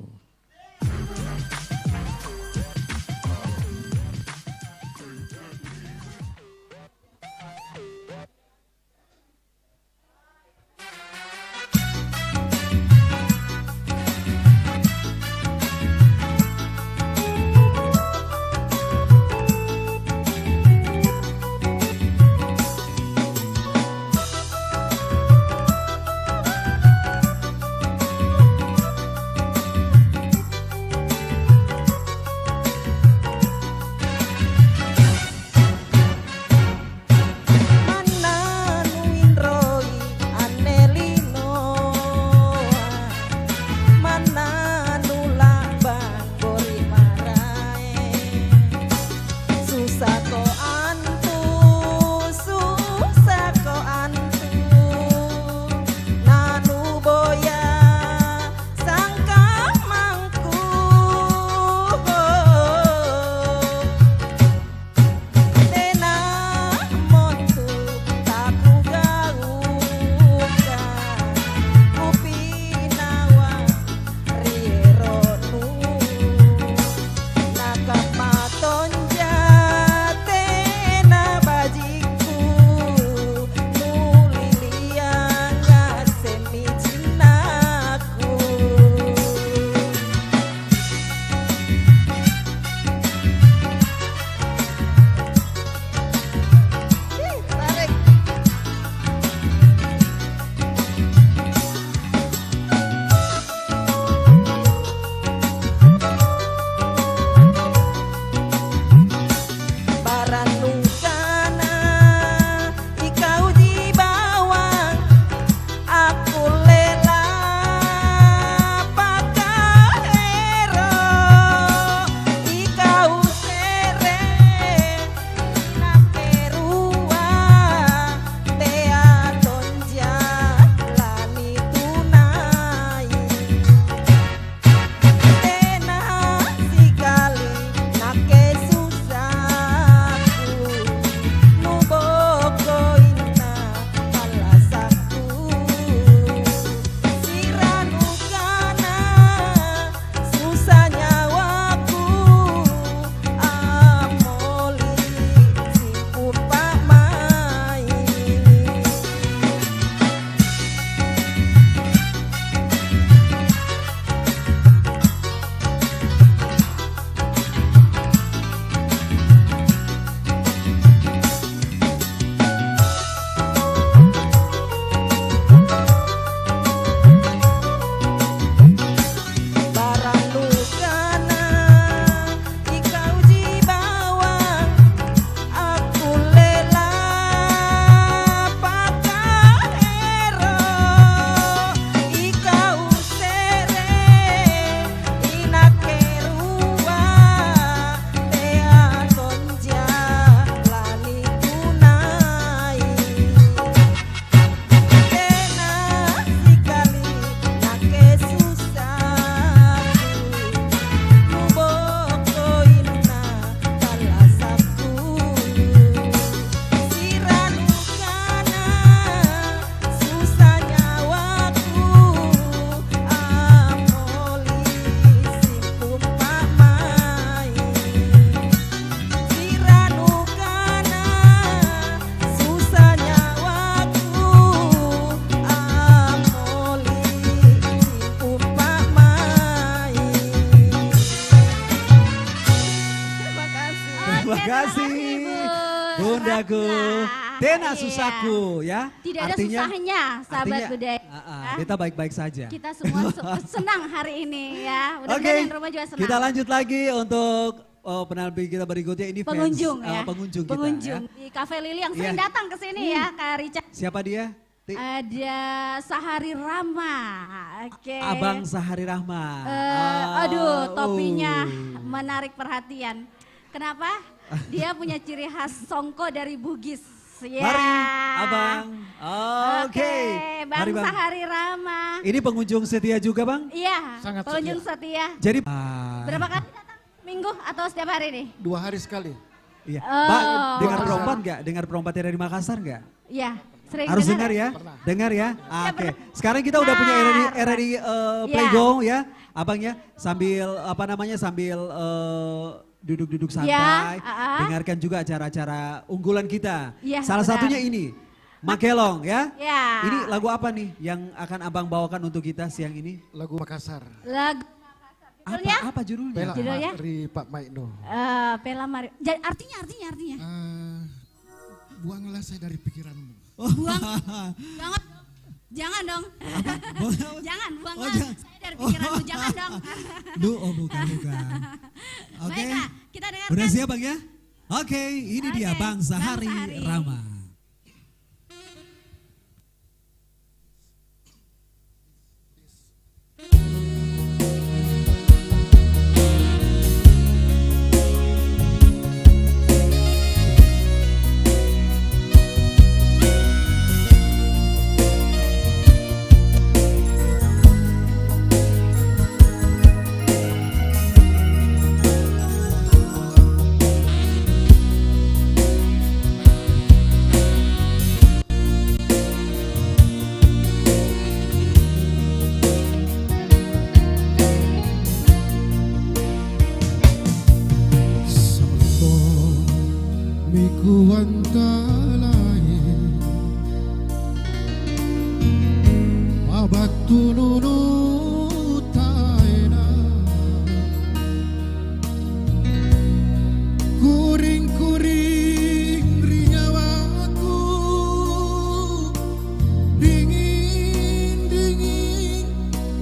kasih bundaku. Tena Iya. Susaku ya. Tidak ada susahnya, sahabat artinya, budaya. Kita baik-baik saja. Kita semua senang hari ini ya. Oke, Mudah-mudahan yang rumah juga senang. kita lanjut lagi untuk penampil kita berikutnya. Ini pengunjung fans, ya. pengunjung kita. Pengunjung Ya. di Cafe Lili yang sering Iya. datang ke sini ya, Kak Rica. Siapa dia? Ada Sahari Rama. Oke. Abang Sahari Rahma. Aduh, topinya Oh. menarik perhatian. Kenapa? Dia punya ciri khas songko dari Bugis. Ya. Mari, Abang. Oke. Bang Mari, Bang. Sahari Rama. Ini pengunjung setia juga, Bang? Iya, Sangat pengunjung setia. Jadi Berapa kali datang? Minggu atau setiap hari nih? 2 hari sekali. Iya. Oh. Pak, dengar perompat nggak? Dengar perompat yang dari Makassar nggak? Iya, sering Harus dengar ya? Dengar ya? Oke. Sekarang kita udah punya RRI Playgo ya, Abang ya. Sambil sambil duduk-duduk santai, dengarkan juga acara-acara unggulan kita. Iya, Salah benar. satunya ini, Makelong ya. Ya. Ini lagu apa nih yang akan Abang bawakan untuk kita siang ini? Lagu Makassar. Lagu judulnya? Apa judulnya? Pela Judulnya? Mari Pak Maikno. Pela Mari. Artinya. Buanglah saya dari pikiranmu. Buang. Jangan dong. Jangan buanglah saya dari pikiranmu. Jangan dong. Bukan. Oke. Baiklah, kita dengarkan. Udah siap Bang ya? Oke, ini dia Oke, Bang Sahari Bang Sahari. Rama. Sampo miku wantalai Mabatu nunu taena Kuring-kuring ringawaku Dingin-dingin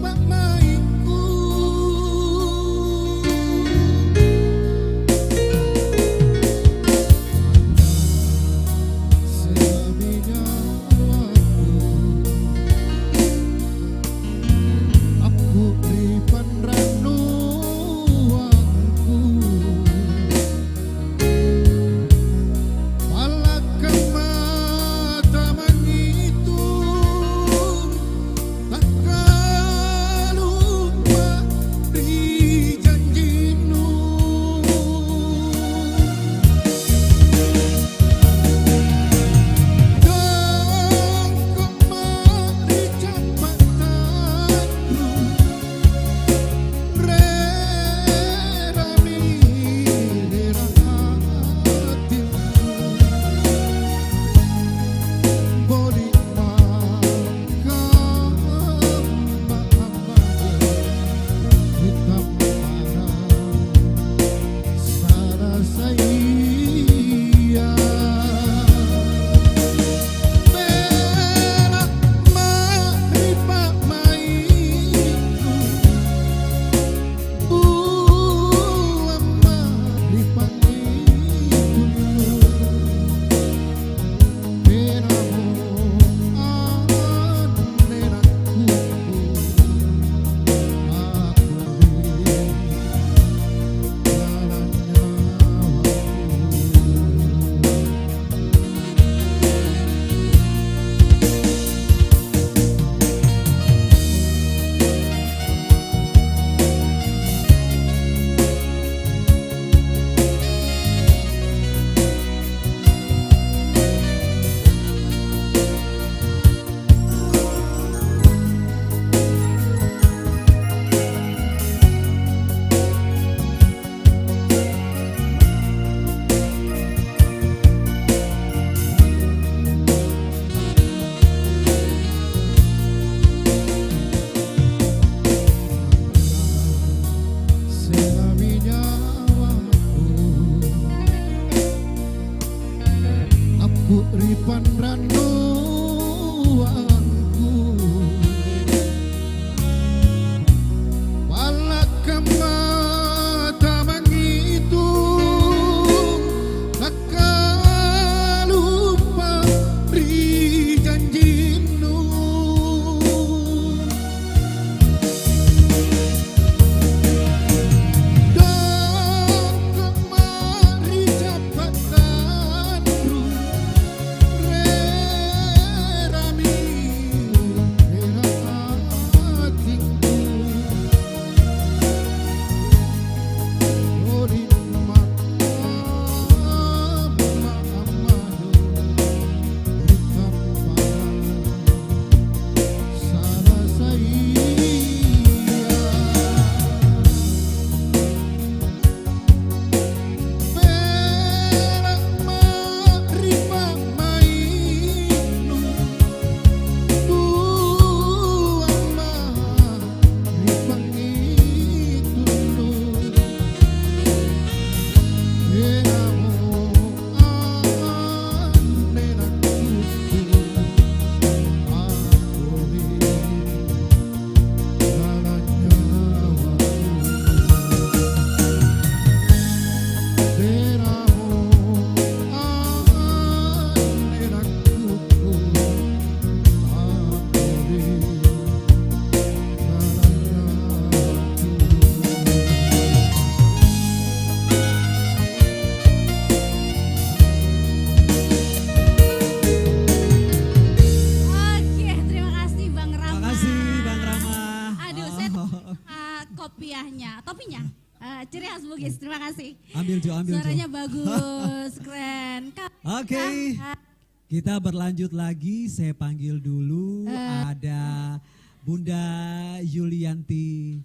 Pak Maiku Supan randuanku Palakam mata menghitung Takkan lupa beri janjimu Dan kemari jabatanku Rerami rera hatiku Orin Oke, terima kasih Bang Rama. Makasih Bang Rama. Aduh, saya kopiahnya, topinya. Ciri khas Bugis, terima kasih. Ambil Jo, ambil Jo. Suaranya bagus, keren. Oke, kita berlanjut lagi. Saya panggil dulu ada Bunda Yulianti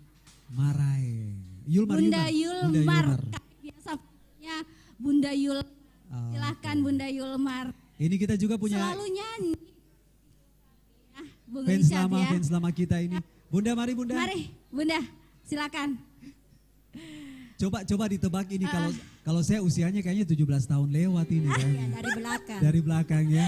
Marai. Bunda Yulmar. Yulmar. Biasa punya Bunda Yul. Oh, Silahkan Bunda Yulmar. Ini kita juga punya Selalu nyanyi. Nah, Bung fans Richard lama, ya. fans lama kita ini. Bunda, mari Bunda. Mari, Bunda, silakan. Coba ditebak ini kalau saya usianya kayaknya 17 tahun lewat ini kan. Dari belakang. Dari belakang ya.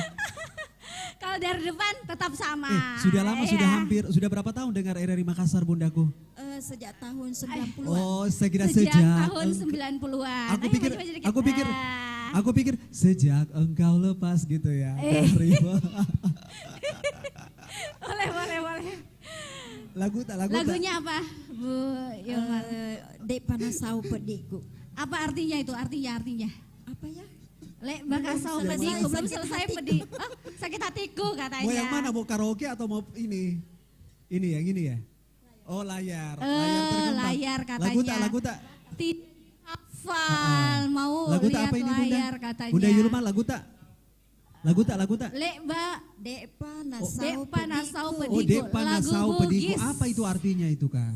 Kalau dari depan tetap sama. Sudah lama, sudah Iya. hampir, sudah berapa tahun dengar RRI Makassar Bundaku? Sejak tahun 90-an. Oh, saya kira Sejak sejak. tahun 90-an. Aku Ayo, pikir, maju-maju dikit. aku pikir, Ah. aku pikir sejak engkau lepas gitu ya. Dari Boleh. lagu tak. Lagunya apa, Bu Yulmar? Dek panasau pediku. Apa artinya itu? Artinya. Apa ya? Lek bakasau Belum pediku, belum selesai, selesai sakit pedi. Oh, sakit hatiku katanya. Mau yang mana? Mau karaoke atau mau ini? Ini yang ini ya? Oh layar. Tergembang. Layar katanya. Lagu tak? Tidak hafal, mau Lagu tak lihat apa ini Bunda? layar katanya. Bunda Yulmar lagu tak? Lagu tak? Lek Dek Dek panasau pediku. Oh, pediku. Dek Panasau Lagu Pediku. Bugis. Apa itu artinya itu Kak?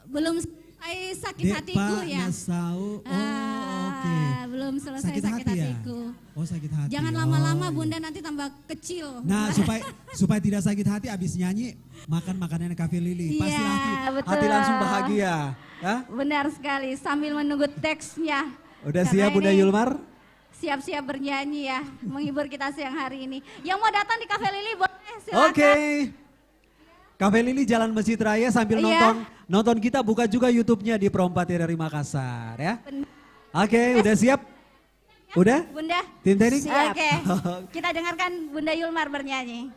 Belum selesai sakit Dek hatiku ya. Panasau. Oh, oke. Belum selesai Sakit sakit, hati ya? hatiku. Oh, sakit hati. Jangan Oh, lama-lama iya. Bunda nanti tambah kecil. Nah, supaya tidak sakit hati abis nyanyi makan makanan Cafe Lili. Pasti Iya, betul. hati langsung bahagia. Ya? Benar sekali, sambil menunggu teksnya. Udah Karena siap Bunda ini Yulmar? Siap-siap bernyanyi ya, menghibur kita siang hari ini. Yang mau datang di Cafe Lili boleh silakan. Oke. Cafe Lili Jalan Masjid Raya sambil Iya. nonton kita buka juga YouTube-nya di Pro 4 RRI Makassar ya. Oke, udah siap? Udah? Bunda? Tim teknik? Oke, kita dengarkan Bunda Yulmar bernyanyi.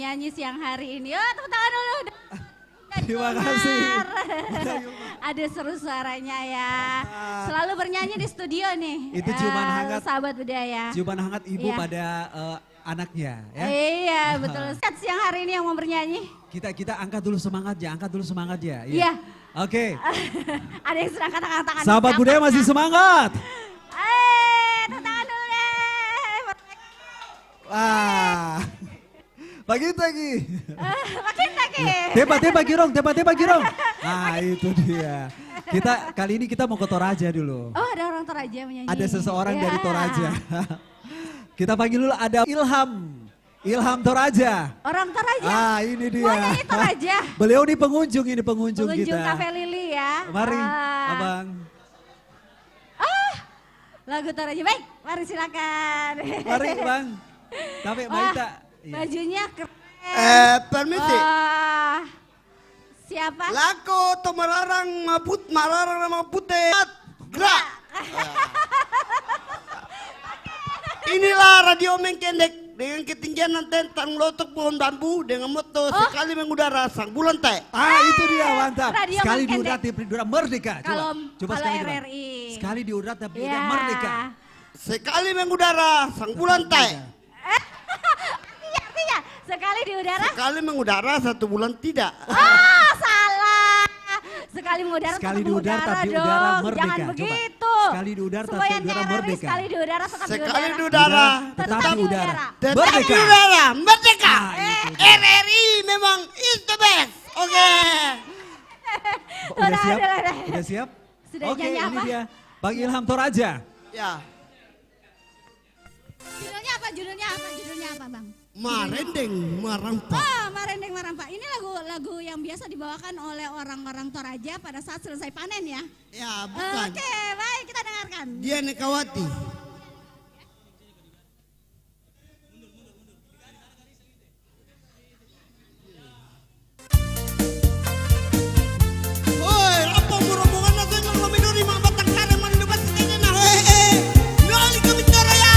bernyanyi siang hari ini. Oh, tepuk tangan dulu. Terima kasih. Ada seru suaranya ya. Selalu bernyanyi di studio nih. Itu ciuman hangat. Sahabat budaya. Ciuman hangat ibu Iya. pada anaknya ya. Iya, betul. Siang hari ini yang mau bernyanyi. Kita angkat dulu semangatnya, Iya. Oke. Ada yang sedang katakan tangan. Sahabat budaya masih semangat. Tepuk tangan dulu deh. Wah. Pagi lagi. Makin lagi. Teba girong. Ah, itu dia. Kali ini kita mau ke Toraja dulu. Oh, ada orang Toraja menyanyi. Ada seseorang Ya. dari Toraja. Kita panggil dulu, ada Ilham Toraja. Orang Toraja. Ah, ini dia. Mau nyanyi Toraja. Beliau nih pengunjung Pengunjung kita. Cafe Lili ya. Mari, Abang. Lagu Toraja. Baik, mari silakan. Mari, Bang. Tapi Maita. Iya. Bajunya keren. Permisi. Wah. Siapa? Lako to mararang nama putih. Gerak. Inilah radio mengkendek dengan ketinggian tentang lotok pohon bambu dengan moto sekali mengudara sang bulan teh. Ah, itu dia, mantap. Radio Sekali di Mengkendek. udara tapi udara merdeka. Kalau sekali Bang. RRI. Sekali di udara tapi Ya. udara merdeka. Sekali mengudara sang bulan teh. Artinya sekali di udara. Sekali mengudara 1 bulan tidak. Ah, salah. Sekali mengudara Sekali tetap di udara mengudara tapi dong. udara merdeka. Jangan Coba. begitu. Sekali di udara Semua tapi yang udara RRI merdeka. Sekali di udara tetap di Sekali udara. di udara Tetap di udara. tetap Merdeka. di udara merdeka. Ah, itu dia. RRI memang is the best. Oke. Udah siap? udah. Udah siap? Sudah Oke, nyanyi ini apa? dia. Bang Ilham Toraja. Ya. Judulnya apa, Bang? Marendeng marampa. Oh, Marendeng Marampa. Ini lagu yang biasa dibawakan oleh orang-orang Toraja pada saat selesai panen ya. Ya, bukan. Oke, baik kita dengarkan. Dia Nekawati. Woi, apa rombongan nato yang lo minuri mak batang kare mandu basi tene na Noli ka bicara ya.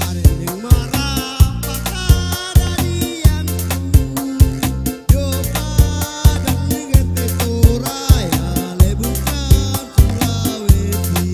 Marendeng marampa kadalianku. Yo padang ngete Toraya lebukan Sulawesi.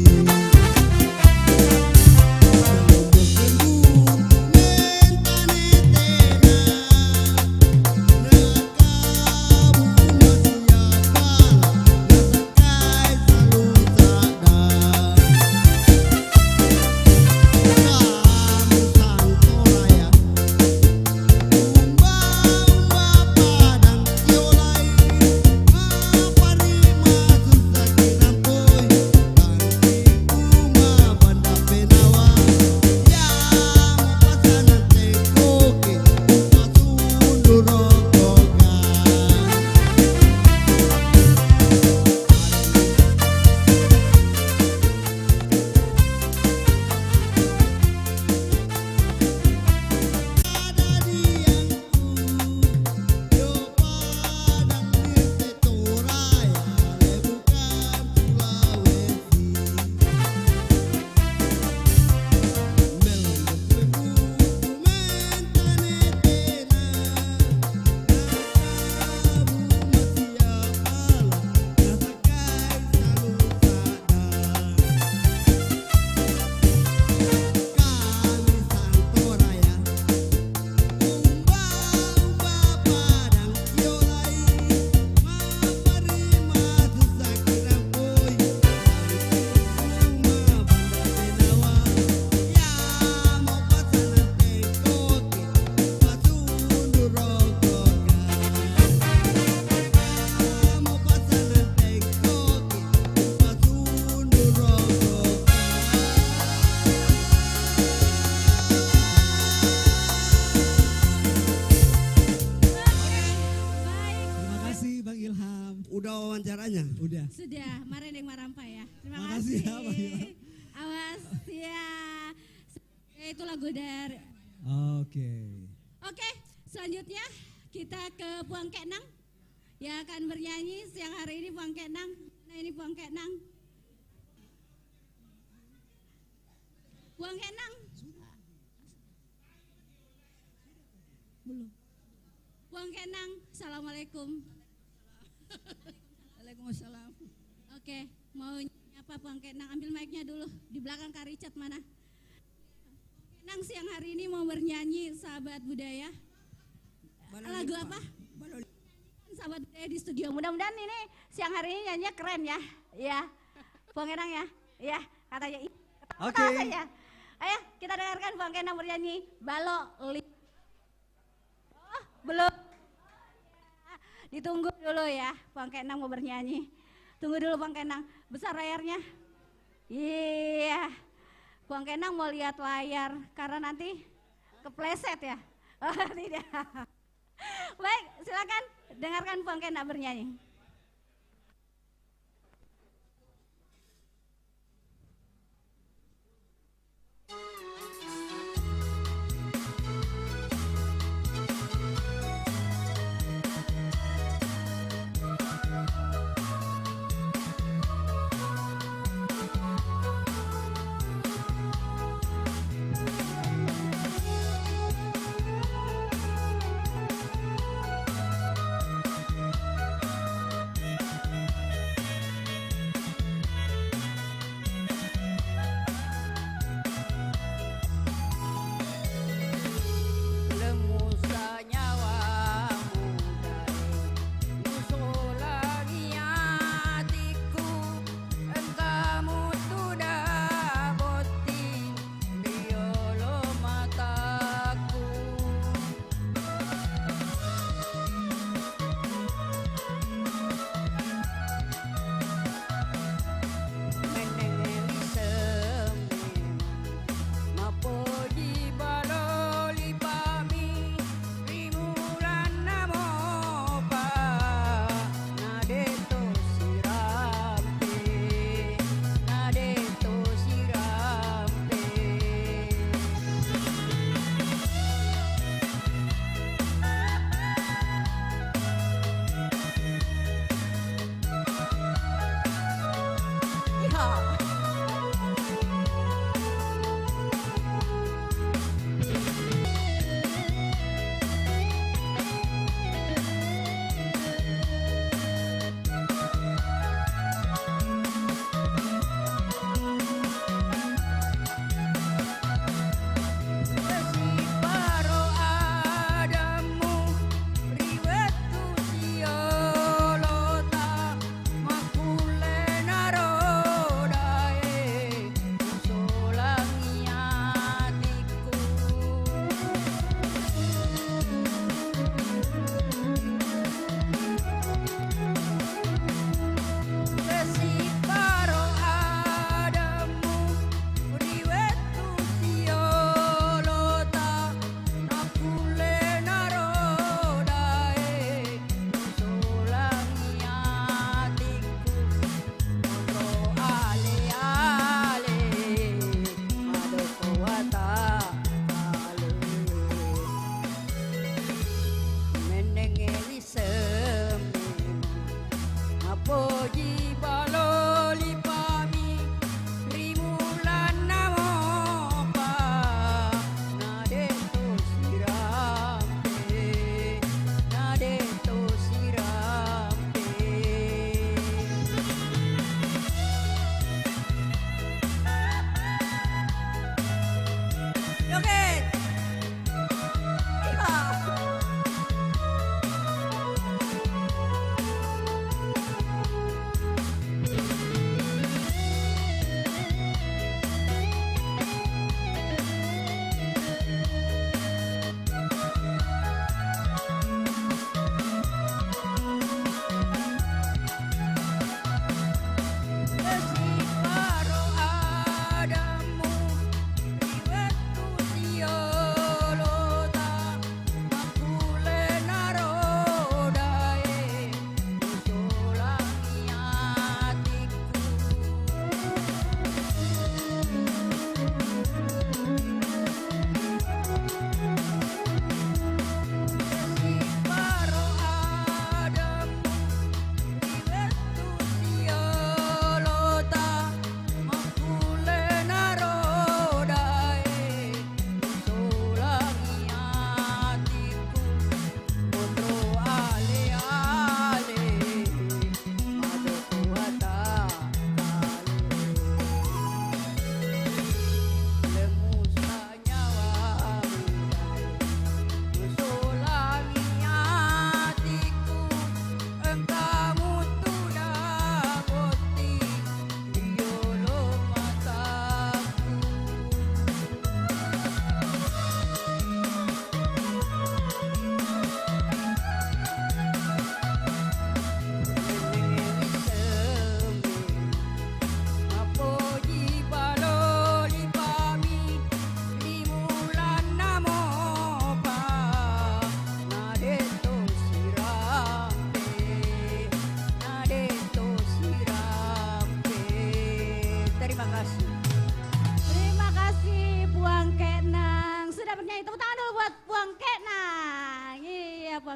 Terima kasih Bang Ilham. Udah wawancaranya? Udah. Sudah, Marendeng Marampa ya. Terima Makasih kasih. ya, Bang Ilham. Awas ya. Itu lagu dari. Oke. Oke, selanjutnya kita ke Puang Kenang yang akan bernyanyi siang hari ini Puang Kenang. Nah ini Puang Kenang. Buang Kenang. Belum. Buang Kenang. Assalamualaikum. Waalaikumsalam. Oke, mau apa Buang Kenang? Ambil mic-nya dulu. Di belakang Kak Richard mana? Buang Kenang siang hari ini mau bernyanyi sahabat budaya. Lagu apa? Sahabat budaya di studio. Mudah-mudahan ini siang hari ini nyanyinya keren ya. Iya. Buang Kenang ya. Iya, katanya. Oke. Ya. Ayo kita dengarkan Buang Kenang bernyanyi Balok Li. Oh, belum. Ditunggu dulu ya, Buang Kenang mau bernyanyi. Tunggu dulu Buang Kenang. Besar layarnya. Iya. Buang Kenang mau lihat layar karena nanti kepleset ya. Oh, tidak. Baik, silakan dengarkan Buang Kenang bernyanyi.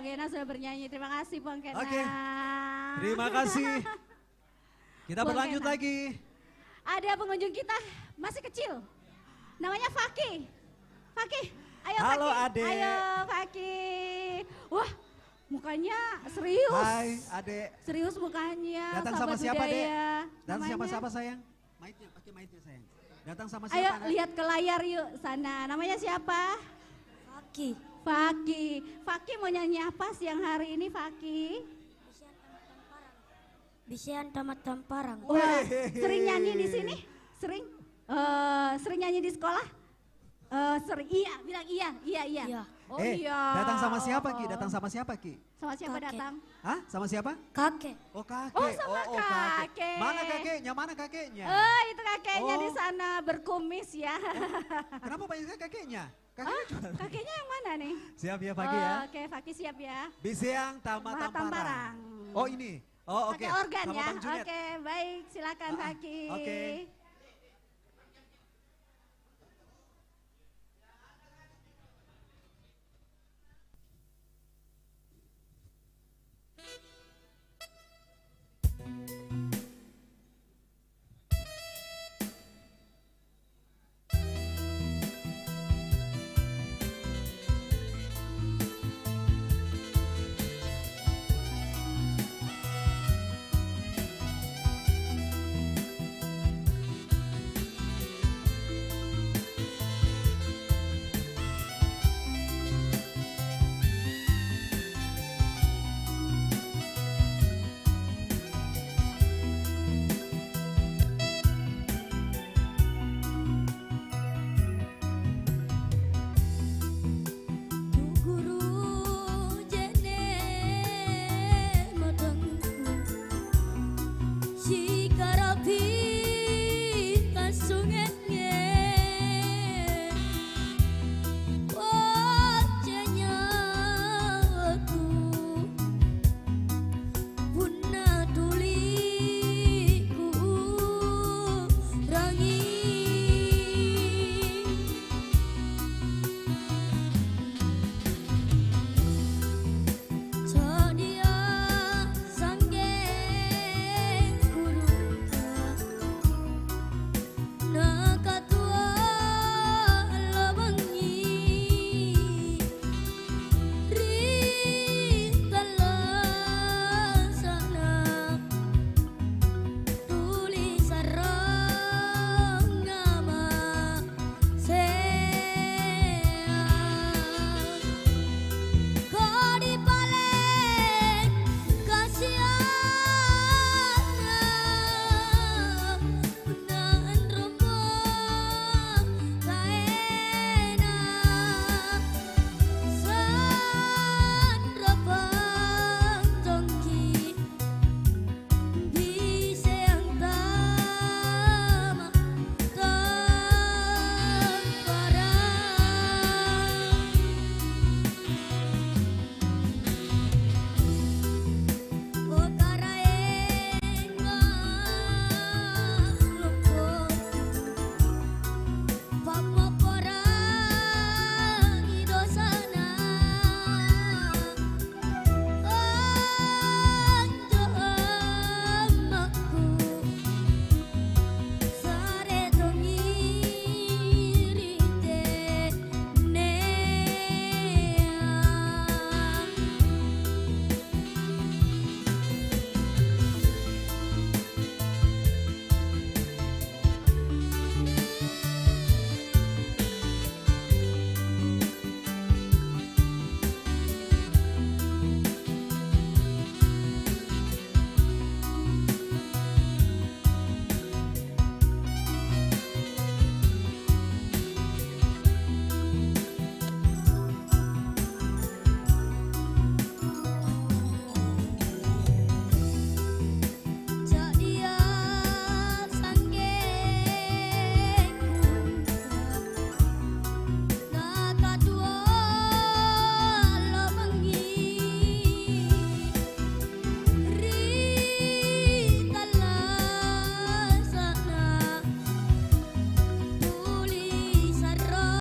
Bang Kenang sudah bernyanyi. Terima kasih Bang Kenang. Oke. Terima kasih. Kita Bang berlanjut Kenang. lagi. Ada pengunjung kita masih kecil. Namanya Faki. Faki, ayo Halo, Faki. Adek. Ayo Faki. Wah, mukanya serius. Hai, Adek. Serius mukanya. Datang sama sahabat siapa, Dek? budaya. Datang sama Namanya? siapa, sayang? Maitnya, pakai maitnya, sayang. Datang sama Ayo siapa, Nak? lihat ke layar yuk sana. Namanya siapa? Faki. Faki. Faki mau nyanyi apa siang hari ini Faki? Bisian tamat tamparang. Wah, sering nyanyi di sini? Sering? Sering nyanyi di sekolah? Sering. Iya, bilang iya. Iya. Oh Eh, iya. datang sama siapa, Ki? Datang sama siapa, Ki? Sama siapa Kakek. datang? Hah? Sama siapa? Kakek. Oh, kakek. Oh, sama kakek. Mana kakeknya? Mana kakeknya? Itu kakeknya Oh. di sana berkumis ya. Kenapa banyak sekali kakeknya? Kakeknya juga. Kakeknya yang mana nih? Siap ya, Pagi ya. Oke, Faki siap ya. Bisiang Tamat Tamat Tamparang. Tamparang. Oh, ini. Oh, oke. Pakai organ Sama ya. Bang Junet. Oke, baik. Silakan Faki. Oke.